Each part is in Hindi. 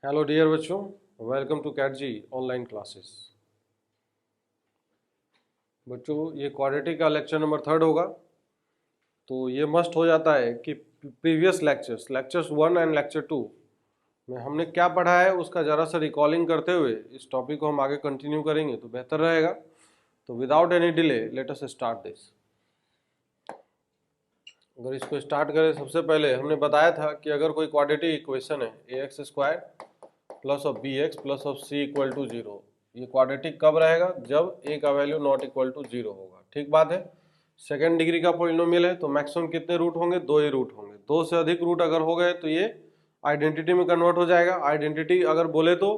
हेलो डियर बच्चों, welcome to cat G online classes. बच्चों, ये क्वाड्रेटिक का लेक्चर नंबर 3 होगा। तो ये मस्ट हो जाता है कि प्रीवियस लेक्चर्स 1 एंड लेक्चर 2 में हमने क्या पढ़ा है उसका ज़रा सा रिकॉलिंग करते हुए इस टॉपिक को हम आगे कंटिन्यू करेंगे तो बेहतर रहेगा। तो without any delay let us start this. अगर इसको स्टार्ट करें, सबसे पहले हमने बताया था कि अगर कोई क्वाड्रेटिक इक्वेशन है ax² plus of bx plus of c equal to 0, ये क्वाड्रेटिक कब रहेगा? जब a का वैल्यू नॉट इक्वल टू 0 होगा। ठीक बात है। सेकेंड डिग्री का पॉलिनोमियल है तो मैक्सिमम कितने रूट होंगे? 2 ही रूट होंगे। 2 से अधिक रूट अगर हो गए तो ये आइडेंटिटी में कन्वर्ट हो जाएगा। आइडेंटिटी अगर बोले तो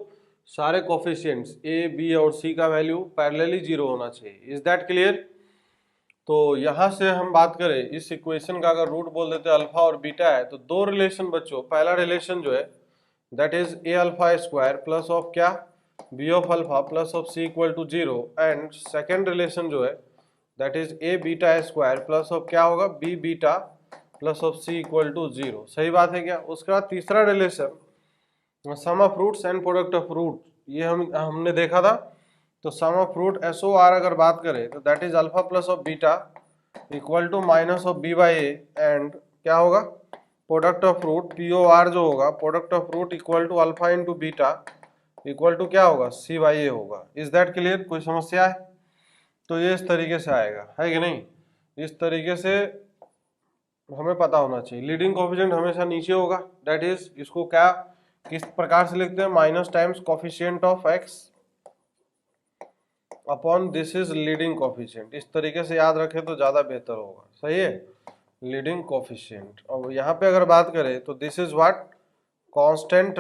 सारे कोफिशिएंट्स a b और c का वैल्यू पैरेलली 0 होना चाहिए। Is that clear? तो यहाँ से हम बात करें इस इक्वेशन का, अगर रूट बोल देते अल्फा और बीटा है तो दो रिलेशन बच्चों, पहला रिलेशन जो है that is a alpha square plus of क्या, b of alpha plus of c equal to 0, and second relation जो है that is a beta square plus of क्या होगा, b beta plus of c equal to 0। सही बात है क्या? उसके बाद तीसरा relation sum of roots and product of root, ये हमने देखा था। तो sum of root S O R अगर बात करें तो that is alpha plus of beta equal to minus of B by A, and क्या होगा, product of root P O R जो होगा, product of root equal to alpha into beta equal to क्या होगा, सी बाई ए होगा। Is that clear? कोई समस्या है? तो ये इस तरीके से आएगा, है कि नहीं? इस तरीके से हमें पता होना चाहिए। लीडिंग कोफिशिएंट हमेशा नीचे होगा, दैट इज इसको क्या किस प्रकार से लिखते हैं, minus times coefficient of x upon this is leading coefficient. इस तरीके से याद रखें तो ज्यादा बेहतर होगा। सही है, लीडिंग कोफिशिएंट। और यहाँ पे अगर बात करें तो this is what, constant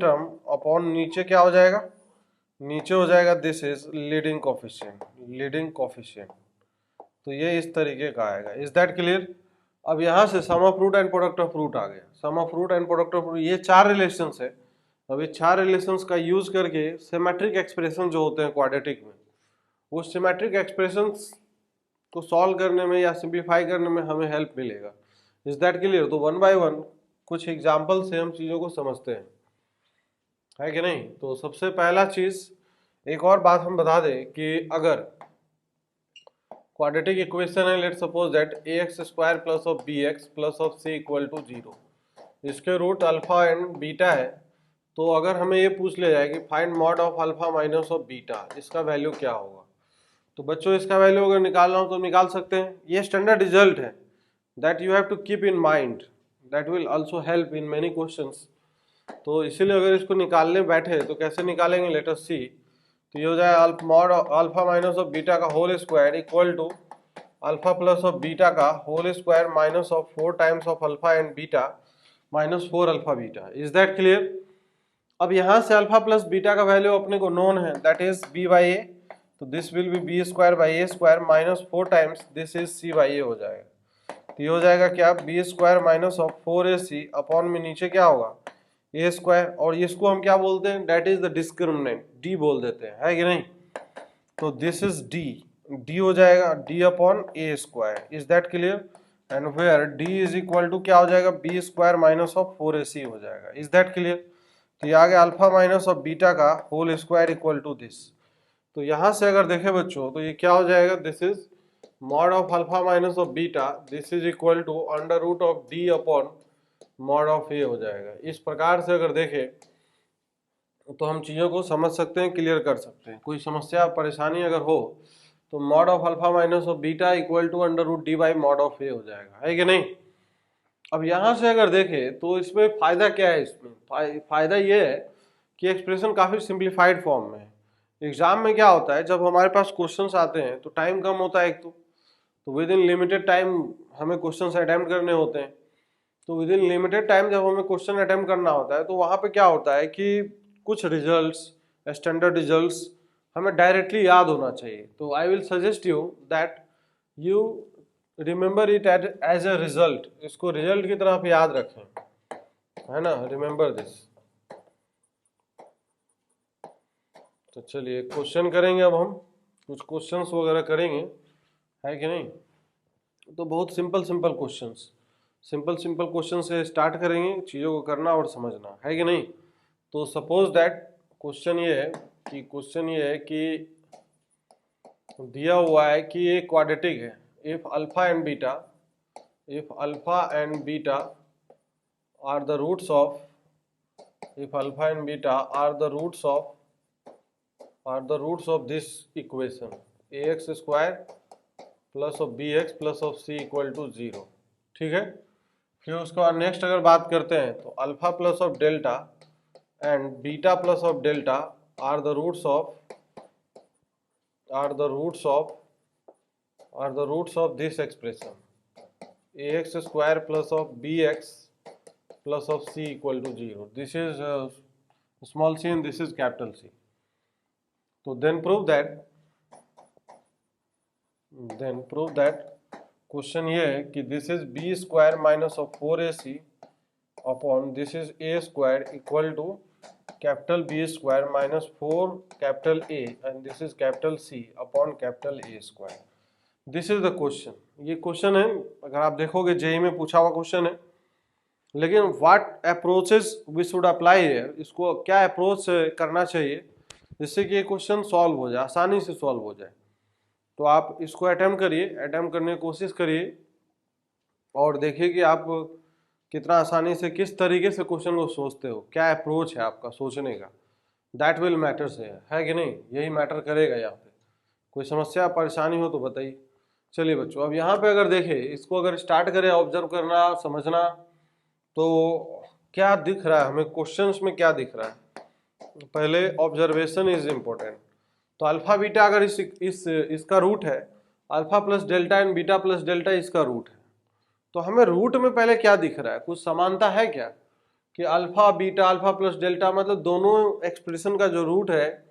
term upon नीचे क्या हो जाएगा, नीचे हो जाएगा दिस इज लीडिंग कोफिशिएंट। तो ये इस तरीके का आएगा। Is that clear? अब यहाँ से sum of root and product of root आ गया। Sum of root and product of root, ये 4 रिलेशंस है। अब ये 4 रिलेशंस का यूज करके सिमेट्रिक एक्सप्रेशन जो होते हैं क्वाड्रेटिक में, वो सिमेट्रिक एक्सप्रेशंस को सॉल्व करने में या सिंप्लीफाई करने में हमें हेल्प मिलेगा। Is that clear? तो वन बाय वन कुछ एग्जाम्पल से हम चीज़ों को समझते हैं, है कि नहीं? तो सबसे पहला चीज, एक और बात हम बता दें कि अगर क्वाड्रेटिक इक्वेशन है, let suppose that ax² plus of bx plus of c equal to 0, इसके रूट अल्फा एंड बीटा है। तो अगर हमें ये पूछ लिया जाए कि find mod of alpha minus of beta, इसका वैल्यू क्या होगा? तो बच्चों इसका वैल्यू अगर निकालना हो तो निकाल सकते हैं। ये स्टैंडर्ड रिजल्ट है that you have to keep in mind, that will also help in many questions. तो इसीलिए अगर इसको निकालने बैठे तो कैसे निकालेंगे, लेट अस सी। तो ये हो जाए mod alpha minus of beta का whole square equal to alpha plus of beta का whole square minus of 4 times of alpha and beta minus 4 alpha beta. Is that clear? अब यहाँ से अल्फा प्लस बीटा का वैल्यू अपने को नोन है, that is b by a. तो this will be b square by a square minus 4 times this is c by ए हो जाएगा। तो ये हो जाएगा क्या, B square minus of 4ac upon में नीचे क्या होगा, ए स्क्वायर, और इसको हम क्या बोलते हैं, that is the discriminant, D बोल देते हैं, है कि नहीं? तो दिस इज डी हो जाएगा D upon A square. Is that clear? And where D is equal to क्या हो जाएगा, B square minus of 4ac हो जाएगा। Is that clear? तो ये आ गया अल्फा माइनस ऑफ बीटा का whole square equal to this. तो यहाँ से अगर देखें बच्चों तो ये क्या हो जाएगा, this is mod of alpha minus of beta, this is equal to under root of d upon mod of a हो जाएगा। इस प्रकार से अगर देखें तो हम चीज़ों को समझ सकते हैं, क्लियर कर सकते हैं। कोई समस्या परेशानी अगर हो तो mod of alpha minus of beta equal to under root d by mod of a हो जाएगा, है कि नहीं? अब यहाँ से अगर देखें तो इसमें फायदा क्या है, इसमें फायदा ये है कि एक्सप्रेशन काफ़ी सिंप्लीफाइड फॉर्म में है। एग्जाम में क्या होता है, जब हमारे पास क्वेश्चंस आते हैं तो टाइम कम होता है एक तो विद इन लिमिटेड टाइम हमें क्वेश्चंस अटेम्प्ट करने होते हैं। तो विद इन लिमिटेड टाइम जब हमें क्वेश्चन अटेम्प्ट करना होता है तो वहाँ पे क्या होता है कि कुछ रिजल्ट्स, स्टैंडर्ड रिजल्ट्स हमें डायरेक्टली याद होना चाहिए। तो I will suggest you that you remember it as a result, इसको रिजल्ट की तरह आप याद रखें, है ना? Remember this. तो चलिए क्वेश्चन करेंगे, अब हम कुछ क्वेश्चंस वगैरह करेंगे, है कि नहीं? तो बहुत simple simple questions. Simple simple question से स्टार्ट करेंगे चीज़ों को करना और समझना, है कि नहीं। तो सपोज दैट क्वेश्चन ये है कि दिया हुआ है कि ये क्वाड्रेटिक है। If alpha and beta are the roots of this equation ax square plus of bx plus of c equal to 0। ठीक है। फिर उसके बाद नेक्स्ट अगर बात करते हैं तो alpha plus of delta and beta plus of delta are the roots of this expression ax square plus of bx plus of c equal to 0। This is small c and this is capital C। तो देन प्रूव दैट क्वेश्चन ये है कि this is b square minus of 4ac upon this is a square equal to capital B square minus 4 capital A and this is capital C upon capital A square. This is the question. ये क्वेश्चन है, अगर आप देखोगे जेई में पूछा हुआ क्वेश्चन है। लेकिन what approaches we should apply here, इसको क्या अप्रोच करना चाहिए जिससे कि ये क्वेश्चन सॉल्व हो जाए, आसानी से सॉल्व हो जाए। तो आप इसको अटेम्प्ट करने की कोशिश करिए और देखिए कि आप कितना आसानी से किस तरीके से क्वेश्चन को सोचते हो, क्या अप्रोच है आपका सोचने का। दैट विल मैटर्स है कि नहीं, यही मैटर करेगा यहाँ पे। कोई समस्या परेशानी हो तो बताइए। चलिए बच्चों, अब यहाँ पे अगर देखें, इसको अगर स्टार्ट करें ऑब्जर्व करना समझना, तो क्या दिख रहा है हमें क्वेश्चंस में, क्या दिख रहा है। पहले ऑब्जर्वेशन इज इम्पोर्टेंट। तो अल्फा बीटा अगर इसका रूट है, alpha plus delta and beta plus delta इसका रूट है, तो हमें रूट में पहले क्या दिख रहा है, कुछ समानता है क्या कि alpha beta alpha plus delta, मतलब दोनों एक्सप्रेशन का जो रूट है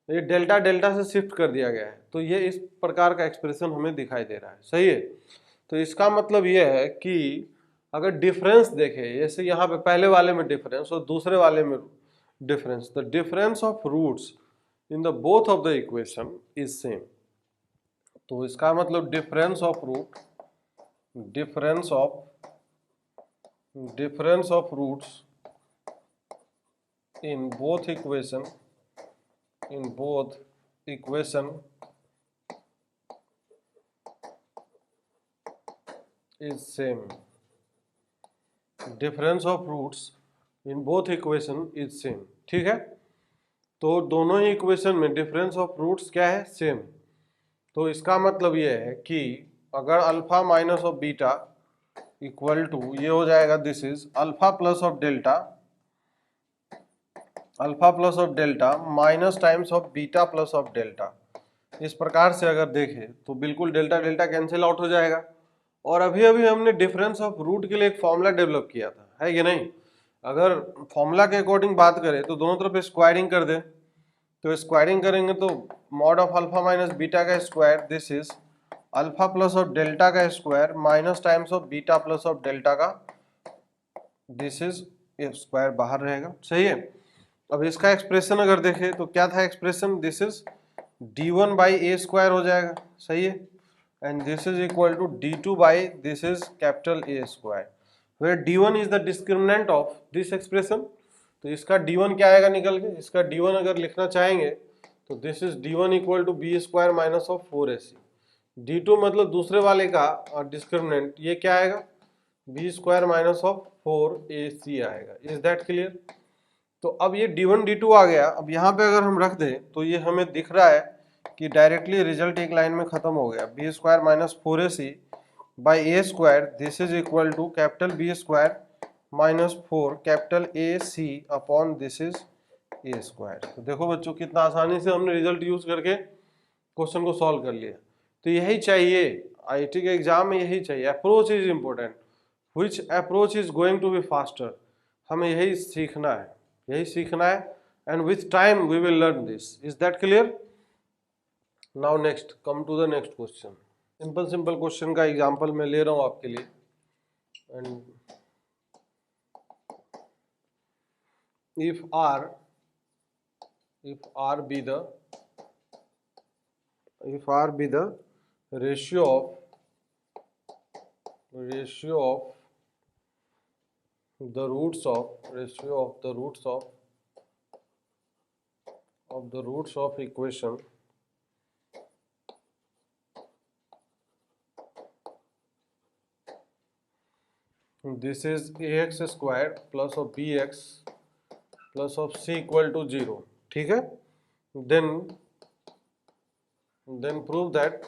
ये डेल्टा डेल्टा से शिफ्ट कर दिया गया है। तो ये इस प्रकार का एक्सप्रेशन हमें दिखाई दे रहा है, सही है। तो इसका मतलब ये है कि अगर डिफरेंस देखें, जैसे यहाँ पे पहले वाले में डिफरेंस और दूसरे वाले में difference, the difference of roots in the both of the equation is same. तो इसका मतलब difference of roots in both equation is same। Difference of roots in both equation is same. ठीक है। तो दोनों ही इक्वेशन में डिफरेंस ऑफ रूट्स क्या है, सेम। तो इसका मतलब ये है कि अगर alpha minus of beta equal to ये हो जाएगा, this is alpha plus of delta minus times of beta plus of delta. इस प्रकार से अगर देखें तो बिल्कुल डेल्टा डेल्टा कैंसिल आउट हो जाएगा। और अभी अभी हमने डिफरेंस ऑफ रूट के लिए एक फॉर्मूला डेवलप किया था, है कि नहीं। अगर फॉर्मूला के अकॉर्डिंग बात करें तो दोनों तरफ स्क्वायरिंग कर दे, तो स्क्वायरिंग करेंगे तो mod of alpha minus beta का square, this is alpha plus of delta का square minus times of beta plus of delta का, दिस इज स्क्वायर बाहर रहेगा, सही है। अब इसका एक्सप्रेशन अगर देखें तो क्या था expression, this is d1 by a square हो जाएगा, सही है। And this is equal to d2 by this is capital A square, where d1 is the discriminant of this expression. तो इसका d1 क्या आएगा निकल के, इसका d1 अगर लिखना चाहेंगे तो this is d1 equal to b square minus of 4ac। d2 मतलब दूसरे वाले का डिस्क्रिमिनेंट, ये क्या आएगा, b square minus of 4ac आएगा। Is that clear. तो अब ये d1 d2 आ गया। अब यहाँ पे अगर हम रख दें तो ये हमें दिख रहा है कि डायरेक्टली रिजल्ट एक लाइन में खत्म हो गया, b square minus 4ac by a square, this is equal to capital B square minus 4 capital A C upon this is a square. तो देखो बच्चों कितना आसानी से हमने रिजल्ट यूज करके क्वेश्चन को सॉल्व कर लिया। तो यही चाहिए आईआईटी के एग्जाम में, यही चाहिए। Approach is important, which approach is going to be faster, हमें यही सीखना है। And with time we will learn this. Is that clear. Now next, come to the next question. Simple question का एग्जांपल मैं ले रहा हूं आपके लिए। And if r be the ratio of the roots of ratio of the roots of equation this is ax square plus of bx plus of c equal to 0. ठीक है, then prove that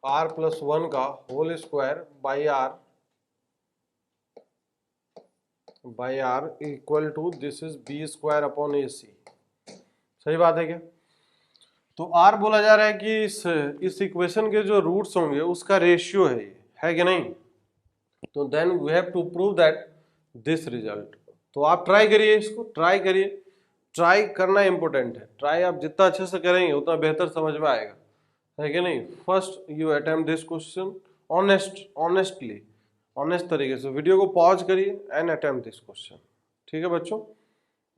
r plus 1 का whole square by r equal to this is b square upon a c. सही बात है क्या? तो r बोला जा रहा है कि इस इक्वेशन के जो रूट्स होंगे उसका रेशियो है कि नहीं. तो then we have to prove that this result. तो आप ट्राई करिए, इसको ट्राई करिए. ट्राई करना इंपॉर्टेंट है. ट्राई आप जितना अच्छे से करेंगे उतना बेहतर समझ में आएगा, है कि नहीं. First you attempt this question honest तरीके से. वीडियो को पॉज करिए एंड अटेम्प्ट दिस क्वेश्चन. ठीक है बच्चों,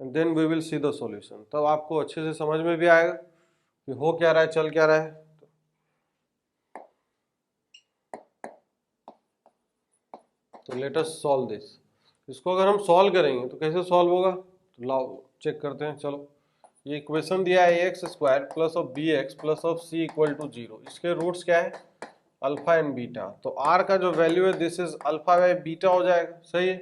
and then we will see the solution. तब आपको अच्छे से समझ में भी आएगा कि हो क्या रहा है, चल क्या रहा है. तो लेट अस सॉल्व दिस. इसको अगर हम सॉल्व करेंगे तो कैसे सॉल्व होगा, तो लाओ चेक करते हैं. चलो, ये इक्वेशन दिया है x square plus of b x plus of c equal to 0. इसके रूट्स क्या है, अल्फा एंड बीटा. तो आर का जो वैल्यू है this is alpha by beta हो जाएगा. सही है.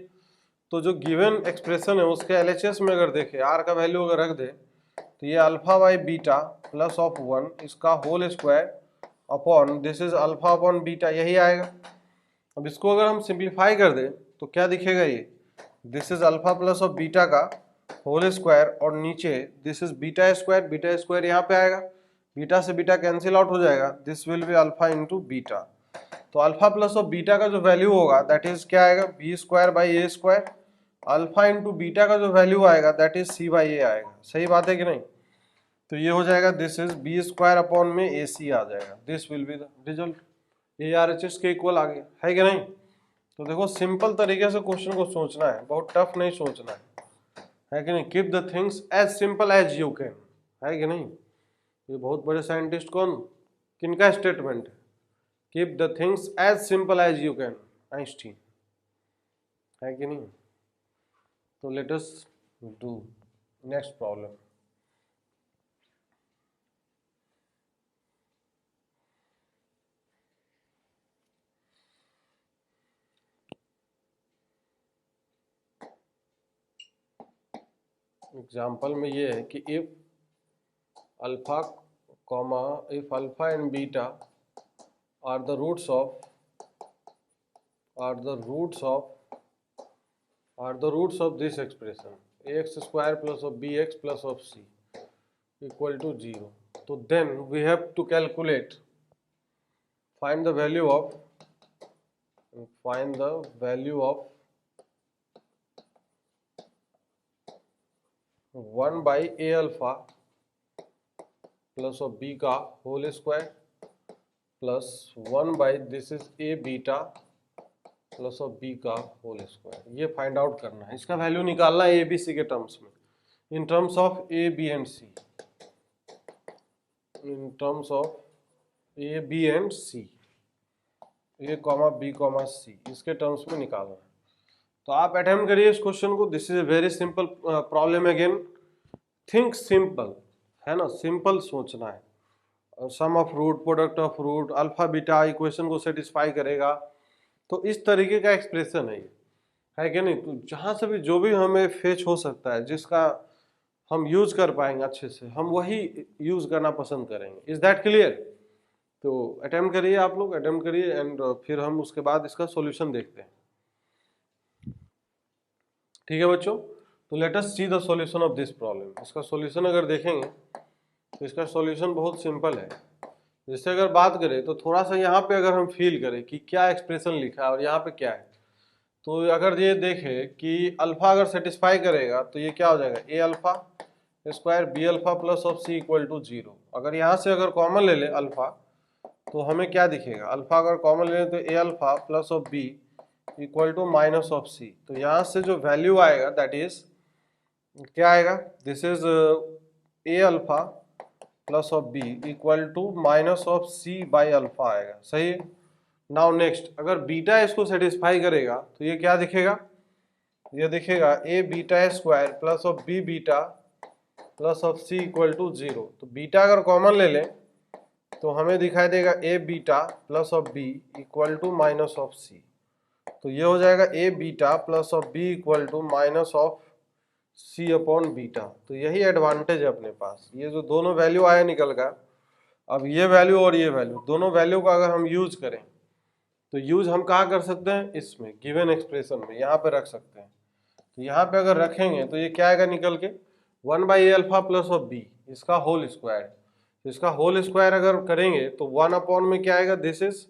तो जो गिवन एक्सप्रेशन है उसके एलएचएस में अगर देखें आर का वैल्यू अगर रख दे तो ये alpha by beta plus of 1 इसका whole square upon this is alpha upon beta, यही आएगा. अब इसको अगर हम सिंप्लीफाई कर दें तो क्या दिखेगा, ये this is alpha plus of beta का होल स्क्वायर और नीचे दिस इज बीटा स्क्वायर यहाँ पे आएगा. बीटा से बीटा कैंसिल आउट हो जाएगा. This will be alpha into beta. तो अल्फा प्लस ऑफ बीटा का जो वैल्यू होगा दैट इज क्या आएगा, b square by a square. Alpha into beta का जो वैल्यू आएगा that is c by a आएगा. सही बात है कि नहीं. तो ये हो जाएगा this is b square upon में ए सी आ जाएगा. This will be the result. A R H S के इक्वल आ गया, है कि नहीं. तो देखो सिंपल तरीके से क्वेश्चन को सोचना है, बहुत टफ नहीं सोचना है कि नहीं. Keep the things as simple as you can, है कि नहीं. ये बहुत बड़े साइंटिस्ट कौन, किनका स्टेटमेंट है, keep the things as simple as you can, Einstein, है कि नहीं. तो let us do next problem. Example में ये है कि if alpha and beta are the roots of this expression x square plus of b x plus of c equal to 0. तो then we have to calculate find the value of 1 by a alpha plus of b का whole square plus 1 by this is a beta plus of b का होल स्क्वायर. ये फाइंड आउट करना है, इसका वैल्यू निकालना है ए बी सी के टर्म्स में, in terms of A B and C, in terms of A B and C, A comma B comma C, इसके टर्म्स में निकालना है. तो आप अटेम्प्ट करिए इस क्वेश्चन को. This is a very simple problem. Again think simple, है ना, सिंपल सोचना है. Sum of root, product of root, alpha beta equation को सेटिस्फाई करेगा. तो इस तरीके का एक्सप्रेशन है कि नहीं. तो जहाँ से भी जो भी हमें फेच हो सकता है जिसका हम यूज कर पाएंगे अच्छे से, हम वही यूज करना पसंद करेंगे. Is that clear. तो अटेम्प्ट करिए, आप लोग अटेम्प्ट करिए एंड फिर हम उसके बाद इसका सॉल्यूशन देखते हैं. ठीक है बच्चों. तो let us C the solution of this problem. इसका सॉल्यूशन अगर देखेंगे तो इसका सॉल्यूशन बहुत सिंपल है. जैसे अगर बात करें तो थोड़ा सा यहाँ पे अगर हम फील करें कि क्या एक्सप्रेशन लिखा है और यहाँ पे क्या है, तो अगर ये देखें कि अल्फा अगर सेटिस्फाई करेगा तो ये क्या हो जाएगा, a alpha square b alpha plus of c equal to 0. अगर यहाँ से अगर कॉमन ले ले अल्फा तो हमें क्या दिखेगा, अल्फा अगर कॉमन ले लें तो a alpha plus of b equal to minus of c. तो यहाँ से जो वैल्यू आएगा दैट इज क्या आएगा, this is a alpha plus of b equal to minus of c by alpha आएगा. सही है. नाउ नेक्स्ट, अगर बीटा इसको सेटिस्फाई करेगा तो ये क्या दिखेगा, ये दिखेगा a beta square plus of b beta plus of c equal to 0। तो बीटा अगर कॉमन ले लें तो हमें दिखाई देगा a beta plus of b equal to minus of c. तो ये हो जाएगा a beta plus of b equal to minus of c upon beta. तो यही एडवांटेज है अपने पास, ये जो दोनों वैल्यू आया निकल कर, अब ये वैल्यू और ये वैल्यू दोनों वैल्यू का अगर हम यूज करें तो यूज हम कहाँ कर सकते हैं, इसमें गिवन एक्सप्रेशन में यहाँ पे रख सकते हैं। तो यहाँ पे अगर रखेंगे तो ये क्या आएगा निकल के 1/a alpha plus of b, इसका होल स्क्वायर। तो इसका होल स्क्वायर अगर करेंगे तो 1 अपॉन में क्या आएगा, this is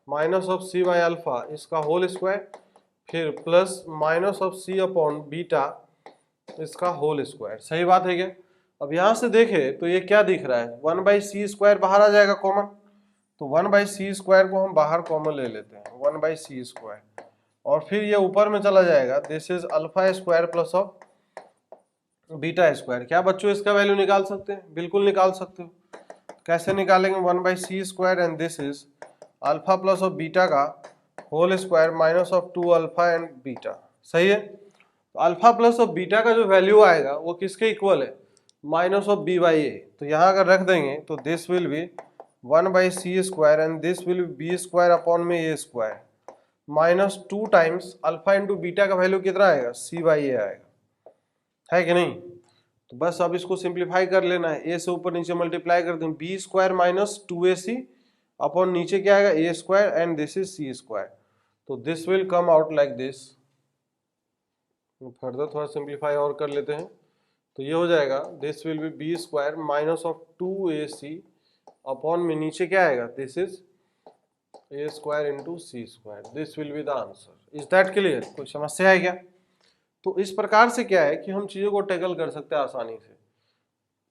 minus of c by alpha, इसका होल स्क्वायर, फिर plus minus of c upon beta, इसका होल स्क्वायर। सही बात है क्या। अब यहाँ से देखें तो ये क्या दिख रहा है, 1/c स्क्वायर बाहर आ जाएगा कॉमन। तो 1/c स्क्वायर को हम बाहर कॉमन ले लेते हैं, 1/c स्क्वायर, और फिर ये ऊपर में चला जाएगा, this is alpha square plus of beta square. क्या बच्चों इसका वैल्यू निकाल सकते हैं, बिल्कुल निकाल सकते हो। कैसे निकालेंगे, 1/c square and this is alpha plus of beta का whole square minus of 2 alpha and beta. सही है। तो अल्फा प्लस ऑफ बीटा का जो वैल्यू आएगा वो किसके इक्वल है, minus of B by a. तो यहाँ अगर रख देंगे तो this will be 1/c square and this will be b square upon में a square minus 2 times alpha into beta का वैल्यू कितना आएगा, c बाई ए आएगा, है कि नहीं। तो बस अब इसको सिंप्लीफाई कर लेना है, ए से ऊपर नीचे मल्टीप्लाई कर दें, B square minus 2ac upon नीचे क्या आएगा a square and this is c square. तो this will come out like this. Further थोड़ा सिंप्लीफाई और कर लेते हैं, तो ये हो जाएगा this will be b square minus of 2ac upon में नीचे क्या आएगा, this is a square into c square. This will be the answer. Is that clear, कोई समस्या है क्या। तो इस प्रकार से क्या है कि हम चीज़ों को टैकल कर सकते हैं आसानी से।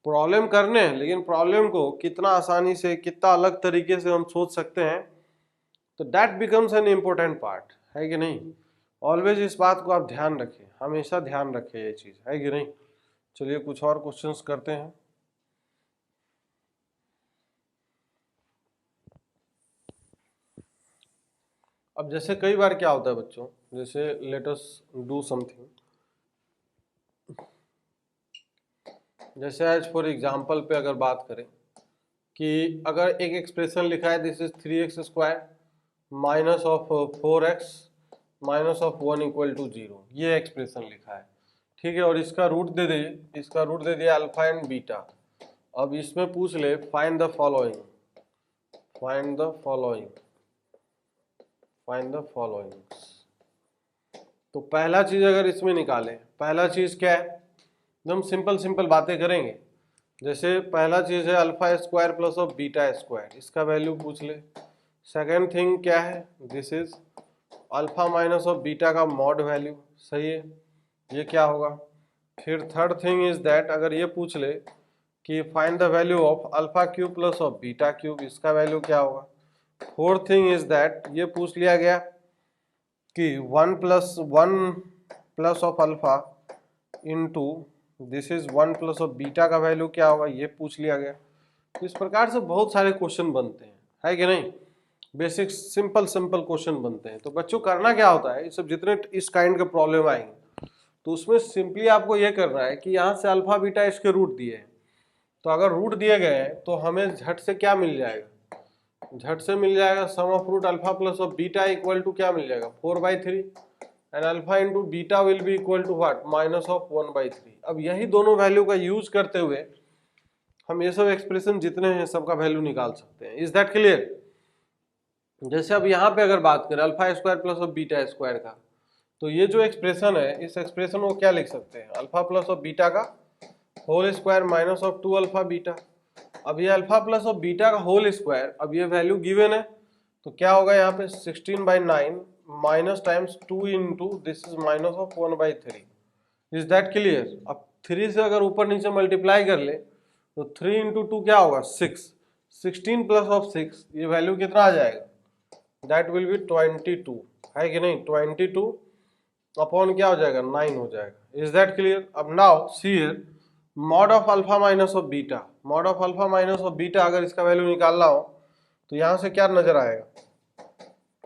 प्रॉब्लम करने हैं, लेकिन प्रॉब्लम को कितना आसानी से, कितना अलग तरीके से हम सोच सकते हैं, तो that becomes an important part, है कि नहीं। ऑलवेज इस बात को आप ध्यान रखें, हमेशा ध्यान रखें ये चीज़, है कि नहीं। चलिए कुछ और क्वेश्चंस करते हैं। अब जैसे कई बार क्या होता है बच्चों, जैसे लेट अस डू समथिंग, जैसे आज फॉर एग्जांपल पे अगर बात करें कि अगर एक एक्सप्रेशन लिखा है, this is 3x square minus of 4x minus of 1 equal to 0, ये एक्सप्रेशन लिखा है, ठीक है। और इसका रूट दे दिए, इसका रूट दे दिया अल्फा एंड बीटा। अब इसमें पूछ ले find the following, find the following, find the following. तो पहला चीज अगर इसमें निकालें, पहला चीज क्या है, एकदम सिंपल सिंपल बातें करेंगे। जैसे पहला चीज है alpha square plus of beta square, इसका वैल्यू पूछ ले। सेकेंड थिंग क्या है, this is alpha minus of beta का मॉड वैल्यू, सही है, ये क्या होगा। फिर थर्ड थिंग इज दैट अगर ये पूछ ले कि find the value of alpha cube plus of beta cube, इसका वैल्यू क्या होगा। फोर्थ थिंग इज दैट ये पूछ लिया गया कि 1 plus of alpha into this is 1 plus of beta का वैल्यू क्या होगा, ये पूछ लिया गया। तो इस प्रकार से बहुत सारे क्वेश्चन बनते हैं, है कि नहीं। बेसिक सिंपल सिंपल क्वेश्चन बनते हैं। तो बच्चों करना क्या होता है, ये सब जितने इस काइंड के प्रॉब्लम आएंगे तो उसमें सिंपली आपको ये करना है कि यहाँ से अल्फा बीटा इसके रूट दिए हैं, तो अगर रूट दिए गए हैं तो हमें झट से क्या मिल जाएगा, झट से मिल जाएगा sum of root alpha plus of beta equal to क्या मिल जाएगा 4/3 and alpha into beta will be equal to what, minus of 1/3। अब यही दोनों वैल्यू का यूज करते हुए हम ये सब एक्सप्रेशन जितने हैं सबका वैल्यू निकाल सकते हैं। Is that clear. जैसे अब यहाँ पे अगर बात करें alpha square plus of beta square का, तो ये जो एक्सप्रेशन है इस एक्सप्रेशन को क्या लिख सकते हैं, अल्फा प्लस ऑफ बीटा का whole square minus of 2 alpha beta. अब ये अल्फा प्लस ऑफ बीटा का होल स्क्वायर, अब ये वैल्यू गिवन है तो क्या होगा यहाँ पे 16/9 minus times 2 into this is minus of 1/3। Is that clear. अब 3 से अगर ऊपर नीचे मल्टीप्लाई कर ले तो 3 इंटू 2 क्या होगा 6, 16 प्लस ऑफ 6, ये वैल्यू कितना आ जाएगा, दैट विल बी 22, है कि नहीं। 22 अपॉन क्या हो जाएगा 9 हो जाएगा। Is that clear. अब now see here mod of alpha minus of beta, mod of alpha minus of beta अगर इसका वैल्यू निकालना हो तो यहाँ से क्या नजर आएगा,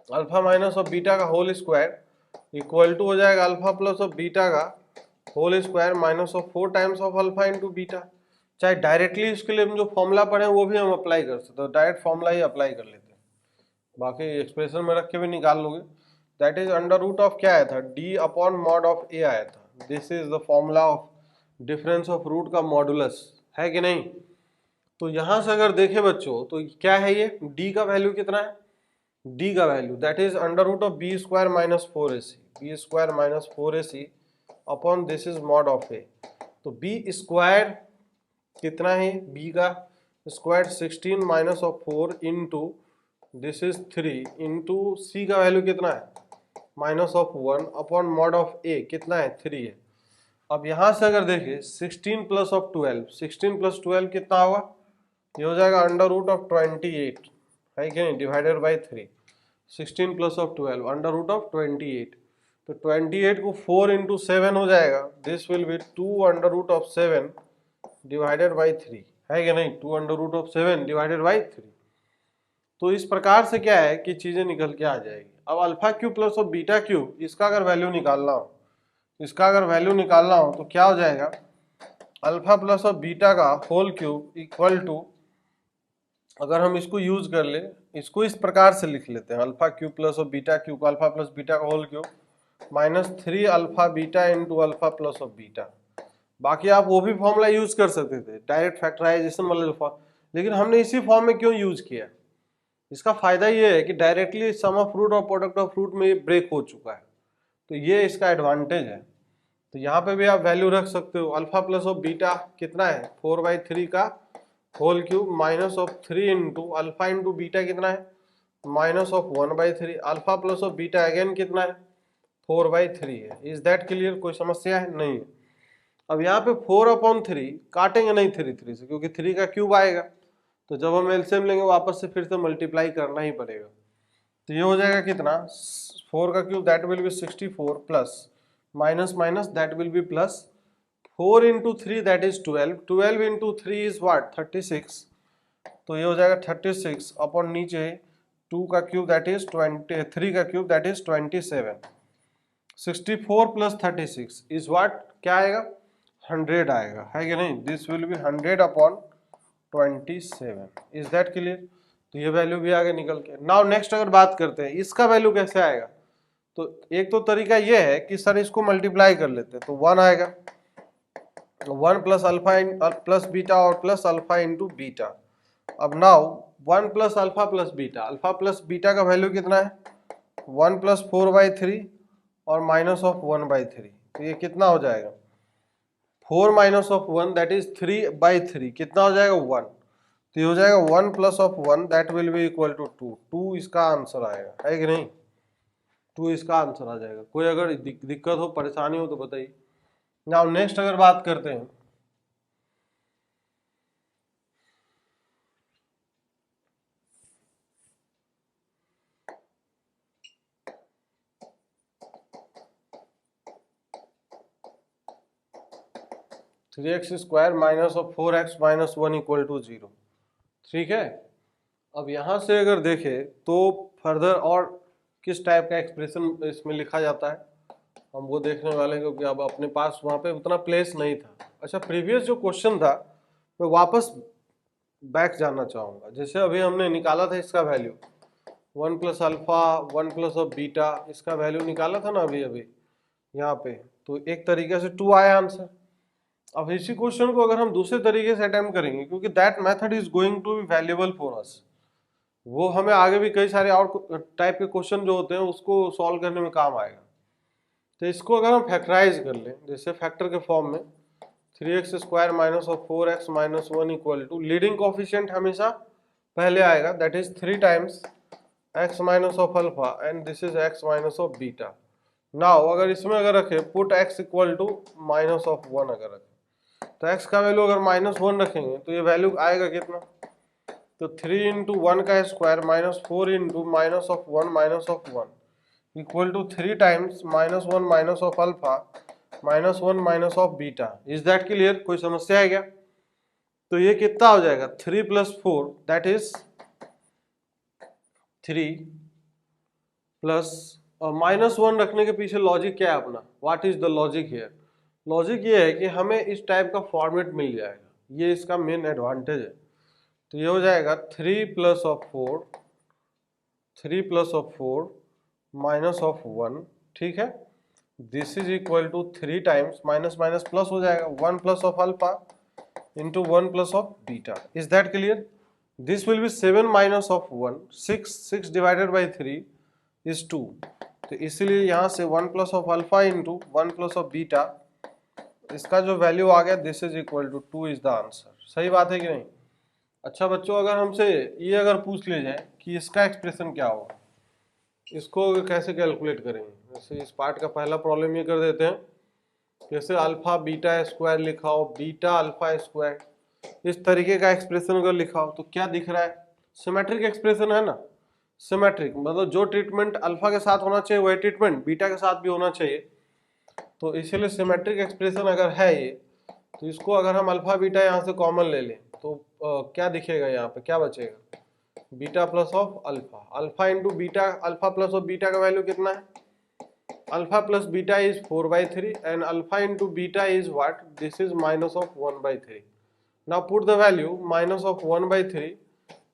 अल्फा माइनस ऑफ बीटा का होल स्क्वायर इक्वल टू हो जाएगा अल्फा प्लस ऑफ बीटा का whole square minus of 4 times of alpha into beta. चाहे डायरेक्टली इसके लिए हम जो फॉर्मूला पढ़े वो भी हम अप्लाई कर सकते हैं, डायरेक्ट फॉर्मूला ही अप्लाई कर लेते हैं, बाकी एक्सप्रेशन में रख के भी निकाल लोगे। That is under root of क्या आया था, D upon mod of a आया था। This is the formula of difference of root का मॉडुलस, है कि नहीं। तो यहां से अगर देखें बच्चों तो क्या है ये, डी का वैल्यू कितना है, डी का value that is under root of B square minus 4ac, B square minus 4ac upon this is mod of A. तो बी स्क्वायर कितना है, बी का square 16 minus of 4 into this is 3 into C का वैल्यू कितना है minus of 1 upon mod of A कितना है 3 है। अब यहां से अगर देखें 16 प्लस ऑफ 12, 16 प्लस 12 कितना होगा, ये हो जाएगा अंडर रूट ऑफ 28, है कि नहीं, divided by 3। 16 plus of 12 under root of 28, तो 28 को 4 इंटू 7 हो जाएगा, this will be 2 under root of 7 divided by 3, है कि नहीं, 2 under root of 7 divided by 3। तो इस प्रकार से क्या है कि चीजें निकल के आ जाएगी। अब alpha cube plus of beta cube, इसका अगर वैल्यू निकालना हो, इसका अगर वैल्यू निकालना हो तो क्या हो जाएगा, अल्फा प्लस ऑफ बीटा का होल क्यूब इक्वल टू, अगर हम इसको यूज कर ले, इसको इस प्रकार से लिख लेते हैं, alpha cube plus of beta cube, alpha plus beta का whole cube minus 3 alpha beta into alpha plus of beta. बाकी आप वो भी फॉर्मूला यूज कर सकते थे, डायरेक्ट फैक्टराइजेशन वाला जो फॉर्म, लेकिन हमने इसी फॉर्म में क्यों यूज किया, इसका फायदा ये है कि डायरेक्टली सम ऑफ फ्रूट और प्रोडक्ट ऑफ फ्रूट में ये ब्रेक हो चुका है, तो ये इसका एडवांटेज है। तो यहाँ पे भी आप वैल्यू रख सकते हो, अल्फा प्लस ऑफ बीटा कितना है 4/3 का whole cube minus of 3 into alpha into beta कितना है minus of 1/3, alpha plus of beta again कितना है 4/3 है। इज दैट क्लियर, कोई समस्या है नहीं है। अब यहाँ पे 4/3 काटेंगे नहीं 3 से, क्योंकि 3 का क्यूब आएगा, तो जब हम एलसीएम लेंगे वापस से फिर से मल्टीप्लाई करना ही पड़ेगा। तो ये हो जाएगा कितना, 4 का cube that will B 64 plus minus minus that will B plus 4 into 3 that is 12, 12 into 3 is what 36, तो ये हो जाएगा 36 अपॉन नीचे 2 का क्यूब दैट इज 20, 3 का cube that is 27, 64 plus 36 is what, क्या आएगा 100 आएगा, है कि नहीं, this will B 100 upon 27। Is that clear, तो ये वैल्यू भी आगे निकल के। नाउ नेक्स्ट अगर बात करते हैं इसका वैल्यू कैसे आएगा, तो एक तो तरीका ये है कि सर इसको मल्टीप्लाई कर लेते हैं, तो 1 आएगा, 1 प्लस अल्फा प्लस बीटा और प्लस अल्फा इंटू बीटा। अब now 1 plus beta, alpha plus beta का वैल्यू कितना है 1 प्लस 4/3 और माइनस ऑफ 1/3, तो ये कितना हो जाएगा 4 माइनस ऑफ 1 दैट इज 3/3, कितना हो जाएगा 1, तो ये हो जाएगा 1 plus of 1 that will be equal to 2, 2 इसका आंसर आएगा, है कि नहीं, 2 इसका आंसर आ जाएगा। कोई अगर दिक्कत हो परेशानी हो तो बताइए। नाउ नेक्स्ट अगर बात करते हैं, three x square minus of 4x minus 1 equal to 0, ठीक है। अब यहाँ से अगर देखें तो फर्दर और किस टाइप का एक्सप्रेशन इसमें लिखा जाता है हम वो देखने वाले हैं, क्योंकि अब अपने पास वहाँ पे उतना प्लेस नहीं था। अच्छा, प्रीवियस जो क्वेश्चन था मैं वापस बैक जाना चाहूँगा। जैसे अभी हमने निकाला था इसका value 1 plus alpha 1 plus of beta, इसका वैल्यू निकाला था ना अभी यहाँ पे, तो एक तरीके से 2 आया आंसर। अब इसी क्वेश्चन को अगर हम दूसरे तरीके से अटेम्प्ट करेंगे, क्योंकि that method is going to be valuable for us, वो हमें आगे भी कई सारे और टाइप के क्वेश्चन जो होते हैं उसको सॉल्व करने में काम आएगा। तो इसको अगर हम फैक्टराइज कर लें, जैसे फैक्टर के फॉर्म में 3x square minus of 4x minus 1 equal to, leading coefficient हमेशा पहले आएगा that is 3 times x minus of alpha and this is x minus of beta. Now अगर इसमें अगर रखें put x equal to minus of 1, अगर रखें तो x का वैल्यू अगर -1 रखेंगे तो ये वैल्यू आएगा कितना, तो 3 इंटू 1 का square minus 4 into minus of 1 equal to 3 times -1 minus of alpha -1 minus of beta. Is that clear, कोई समस्या है क्या। तो ये कितना हो जाएगा 3 प्लस 4 दैट इज 3 प्लस -1 रखने के पीछे लॉजिक क्या है अपना, what is the logic here? Logic ये है कि हमें इस टाइप का फॉर्मेट मिल जाएगा, ये इसका मेन एडवांटेज है। तो ये हो जाएगा 3 प्लस ऑफ 4 माइनस ऑफ 1, ठीक है। This is equal to 3 times minus minus plus हो जाएगा 1 plus of alpha into 1 plus of beta. Is that clear? This will be 7 minus of 1, 6 divided by 3 is 2। तो इसीलिए यहाँ से 1 plus of alpha into 1 plus of beta, इसका जो वैल्यू आ गया this is equal to 2 is the answer. सही बात है कि नहीं? अच्छा बच्चों, अगर हमसे ये अगर पूछ ले जाए कि इसका एक्सप्रेशन क्या होगा, इसको कैसे कैलकुलेट करेंगे? जैसे इस पार्ट का पहला प्रॉब्लम ये कर देते हैं, जैसे अल्फा बीटा स्क्वायर लिखा हो, बीटा अल्फा स्क्वायर, इस तरीके का एक्सप्रेशन अगर लिखा हो तो क्या दिख रहा है? सिमेट्रिक एक्सप्रेशन है ना। सिमेट्रिक मतलब जो ट्रीटमेंट अल्फा के साथ होना चाहिए वही ट्रीटमेंट बीटा के साथ भी होना चाहिए। तो इसीलिए सिमेट्रिक एक्सप्रेशन अगर है ये, तो इसको अगर हम अल्फा बीटा यहाँ से कॉमन ले लें तो क्या दिखेगा? यहाँ पे क्या बचेगा? Beta plus of alpha, alpha into beta, alpha plus of beta का वैल्यू कितना है? Alpha plus beta is 4/3 and alpha into beta is what? This is minus of 1/3। Now put the value minus of 1/3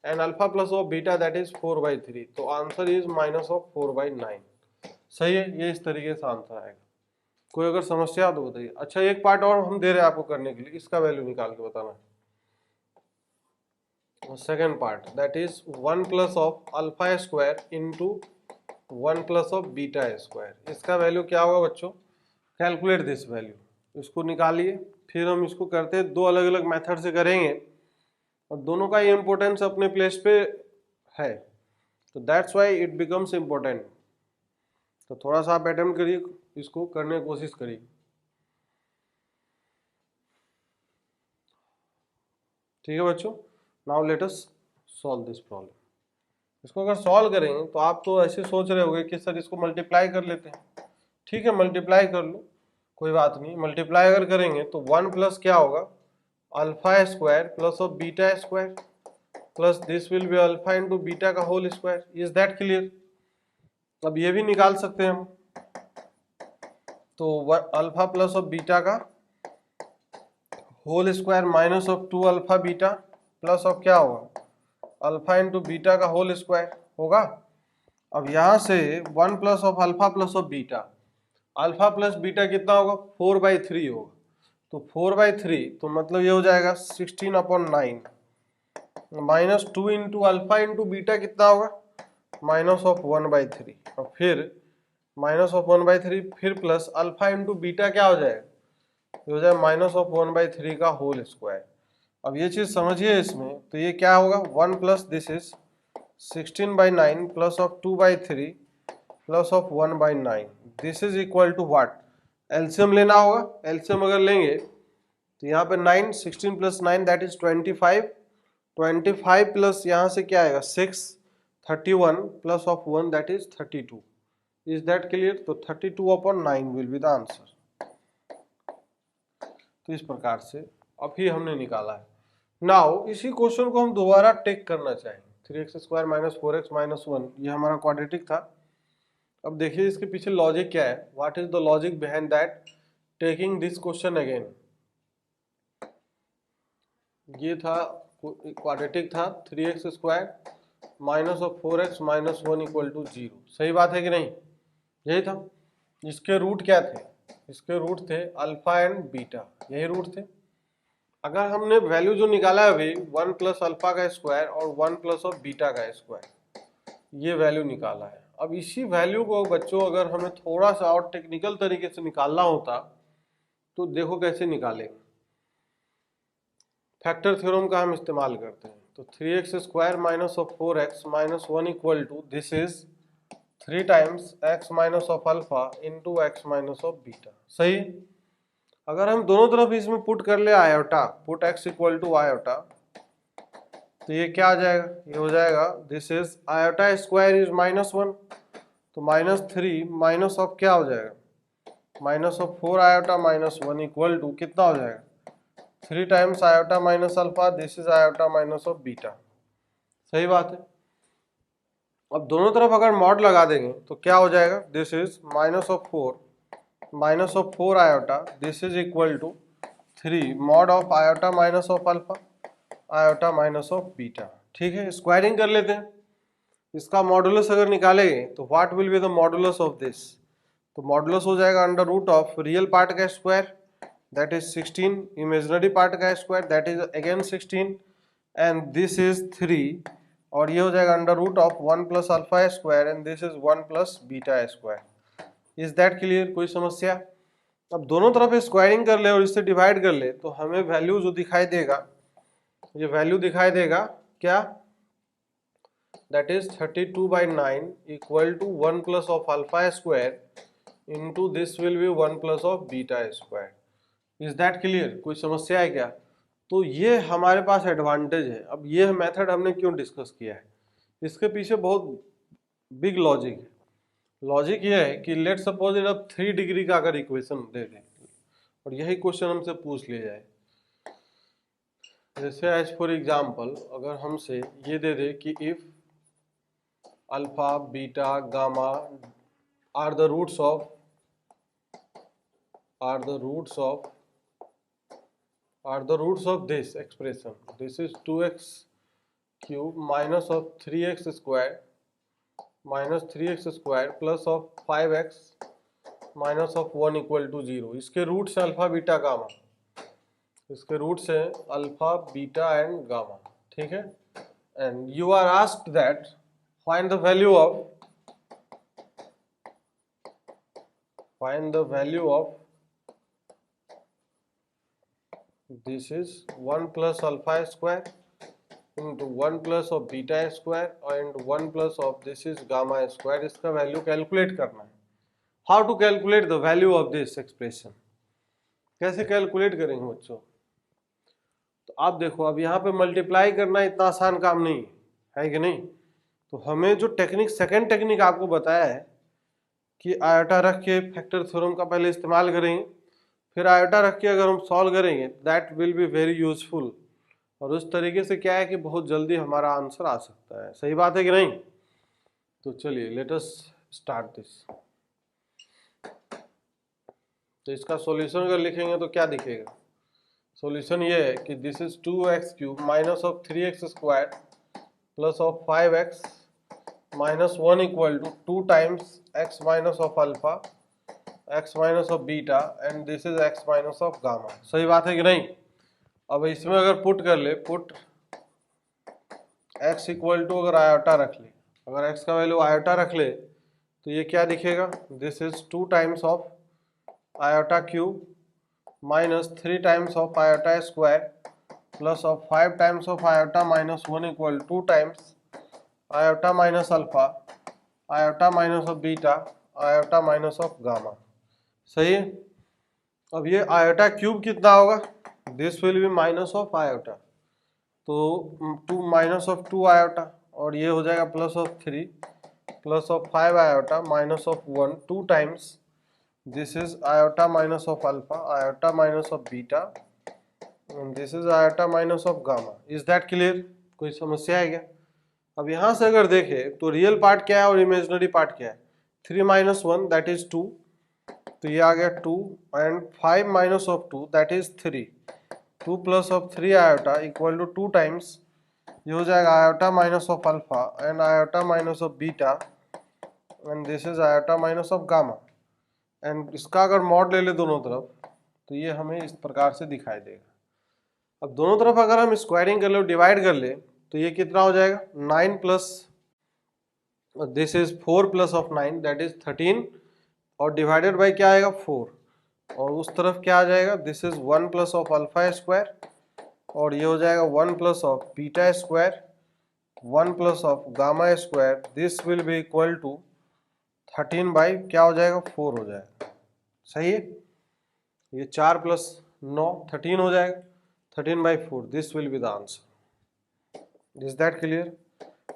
and alpha plus of beta that is 4/3, तो आंसर इज माइनस ऑफ 4/9। सही है, ये इस तरीके से आंसर आएगा। कोई अगर समस्या तो बताइए। अच्छा, एक पार्ट और हम दे रहे हैं आपको करने के लिए, इसका वैल्यू निकाल के बताना है। Second part that is 1 plus of alpha square into 1 plus of beta square, इसका वैल्यू क्या होगा बच्चों? कैलकुलेट दिस वैल्यू, इसको निकालिए। फिर हम इसको करते हैं दो अलग अलग मेथड से करेंगे और दोनों का ये इम्पोर्टेंस अपने प्लेस पे है, तो that's why it becomes important. तो थोड़ा सा आप अटेम्प्ट करिए, इसको करने की कोशिश करिए। ठीक है बच्चों, now let us solve this problem. इसको अगर सॉल्व करेंगे तो आप तो ऐसे सोच रहे होंगे कि सर इसको मल्टीप्लाई कर लेते हैं। ठीक है, मल्टीप्लाई कर लो, कोई बात नहीं। मल्टीप्लाई अगर करेंगे तो 1 प्लस क्या होगा? Alpha square plus of beta square plus this will be alpha into beta का whole square. Is that clear? अब ये भी निकाल सकते हैं हम, तो अल्फा प्लस ऑफ बीटा का whole square minus of 2 alpha beta plus of क्या होगा? अल्फा इंटू बीटा का होल स्क्वायर होगा। अब यहाँ से 1 plus of alpha plus of beta, alpha plus beta कितना होगा? 4/3 होगा। तो 4/3 तो मतलब ये हो जाएगा 16/9 minus 2 into alpha into beta कितना होगा? माइनस ऑफ 1/3 और फिर माइनस ऑफ 1/3 फिर प्लस अल्फा इंटू बीटा क्या हो जाएगा? ये हो जाएगा माइनस ऑफ 1/3 का होल स्क्वायर। अब ये चीज समझिए इसमें, तो ये क्या होगा? 1 प्लस this is 16/9 plus of 2/3 plus of 1/9, this is equal to what? LCM लेना होगा। एलसीएम अगर लेंगे तो यहाँ पे 9, 16 प्लस 9 दैट इज 25, 25 प्लस यहाँ से क्या आएगा? 6, 31 plus of 1 that is 32। Is that clear? तो 32/9 विल बी द आंसर। तो इस प्रकार से अभी हमने निकाला है। नाउ इसी क्वेश्चन को हम दोबारा टेक करना चाहेंगे। 3x² माइनस 4x माइनस 1, ये हमारा क्वाड्रेटिक था। अब देखिए इसके पीछे लॉजिक क्या है, what is the logic behind that taking this question again. ये था क्वाड्रेटिक था 3x² minus of 4x minus 1 equal to 0। सही बात है कि नहीं? यही था। इसके रूट क्या थे? इसके रूट थे अल्फा एंड बीटा, यही रूट थे। अगर हमने वैल्यू जो निकाला है अभी 1 प्लस अल्फा का स्क्वायर और 1 प्लस ऑफ बीटा का स्क्वायर, ये वैल्यू निकाला है। अब इसी वैल्यू को बच्चों अगर हमें थोड़ा सा और टेक्निकल तरीके से निकालना होता तो देखो कैसे निकालेंगे। फैक्टर थ्योरम का हम इस्तेमाल करते हैं। तो 3x² minus of 4x minus 1 equal to this is 3 times x minus of alpha into x minus of beta. सही। अगर हम दोनों तरफ इसमें पुट कर ले iota, put x equal to iota, तो ये क्या आ जाएगा? ये हो जाएगा this is iota square is -1, तो -3 माइनस ऑफ क्या हो जाएगा? Minus of 4 iota minus 1 equal to कितना हो जाएगा? 3 times iota minus alpha, this is iota minus of beta. सही बात है। अब दोनों तरफ अगर मॉड लगा देंगे तो क्या हो जाएगा, this is -4 iota, this is equal to 3 mod of iota minus of alpha iota minus of beta. ठीक है, स्क्वायरिंग कर लेते हैं। इसका मॉडुलस अगर निकालेंगे तो what will be the modulus of this, तो मॉडुलस हो जाएगा under root of real part का square that is 16, imaginary part का square that is again 16 and this is 3 और ये हो जाएगा under root of 1 plus alpha square and this is 1 plus beta square. Is that clear? कोई समस्या? अब दोनों तरफ स्क्वायरिंग कर ले और इससे डिवाइड कर ले तो हमें वैल्यू जो दिखाई देगा, ये वैल्यू दिखाई देगा क्या, that is 32/9 equal to 1 plus of alpha square into this will be 1 plus of beta square. Is that clear? कोई समस्या है क्या? तो ये हमारे पास एडवांटेज है। अब ये मेथड हमने क्यों डिस्कस किया है, इसके पीछे बहुत बिग लॉजिक है। लॉजिक ये है कि लेट सपोज इट अब 3 डिग्री का अगर इक्वेशन दे दें और यही क्वेश्चन हमसे पूछ लिया जाए, जैसे एज फॉर एग्जाम्पल अगर हमसे ये दे दे कि if alpha beta gamma are the roots of this expression, this is 2x cube minus of 3x square plus of 5x minus of 1 equal to 0। इसके रूट्स है अल्फा बीटा गामा, इसके रूट्स है अल्फा बीटा एंड गामा। ठीक है, and you are asked that find the value of this is 1 plus alpha square into 1 plus of beta square and 1 plus of this is gamma square। इसका वैल्यू कैलकुलेट करना है। How to calculate the value of this expression, कैसे कैलकुलेट करेंगे बच्चों? तो आप देखो, अब यहाँ पे मल्टीप्लाई करना इतना आसान काम नहीं है कि नहीं? तो हमें जो टेक्निक, सेकेंड टेक्निक आपको बताया है कि आयोटा रख के फैक्टर थ्योरम का पहले इस्तेमाल करेंगे, फिर आयोटा रख के अगर हम सॉल्व करेंगे that will be very useful, और उस तरीके से क्या है कि बहुत जल्दी हमारा आंसर आ सकता है। सही बात है कि नहीं? तो चलिए लेट अस स्टार्ट दिस। तो इसका सॉल्यूशन अगर लिखेंगे तो क्या दिखेगा? सॉल्यूशन ये है कि this is 2x cube minus of 3x square plus of 5x minus 1 equal to 2 times x minus of alpha x minus of beta and this is x minus of gamma. सही बात है कि नहीं? अब इसमें अगर पुट कर ले, पुट x इक्वल टू अगर आयोटा रख ले, अगर x का वैल्यू आयोटा रख ले तो ये क्या दिखेगा, this is 2 times of iota cube minus 3 times of iota square plus of 5 times of iota minus 1 equal 2 times iota minus alpha iota minus of beta iota minus of gamma. सही है। अब ये आयोटा क्यूब कितना होगा, this will B minus of iota, तो 2 माइनस ऑफ 2 आयोटा और ये हो जाएगा plus of 3 plus of 5 iota minus of 1 2 times this is iota minus of alpha iota minus of beta and this is iota minus of gamma. Is that clear? कोई समस्या है क्या? अब यहाँ से अगर देखें तो रियल पार्ट क्या है और इमेजिनरी पार्ट क्या है, 3 माइनस 1 दैट इज 2, तो ये आ गया 2 and 5 minus of 2 that is 3, 2 plus of 3 iota equal to 2 times ये हो जाएगा iota minus of alpha and iota minus of beta and this is iota minus of gamma. And इसका अगर मॉड ले ले दोनों तरफ तो ये हमें इस प्रकार से दिखाई देगा। अब दोनों तरफ अगर हम स्क्वायरिंग कर ले, डिवाइड कर ले तो ये कितना हो जाएगा, 9 plus this is 4 plus of 9 that is 13 और डिवाइडेड बाई क्या आएगा 4, और उस तरफ क्या आ जाएगा, this is 1 plus of alpha square और ये हो जाएगा 1 plus of beta square 1 plus of gamma square, this will be equal to 13 by क्या हो जाएगा 4 हो जाएगा। सही है, ये 4 प्लस 9 13 हो जाएगा, 13 by 4 this will be the answer. Is that clear?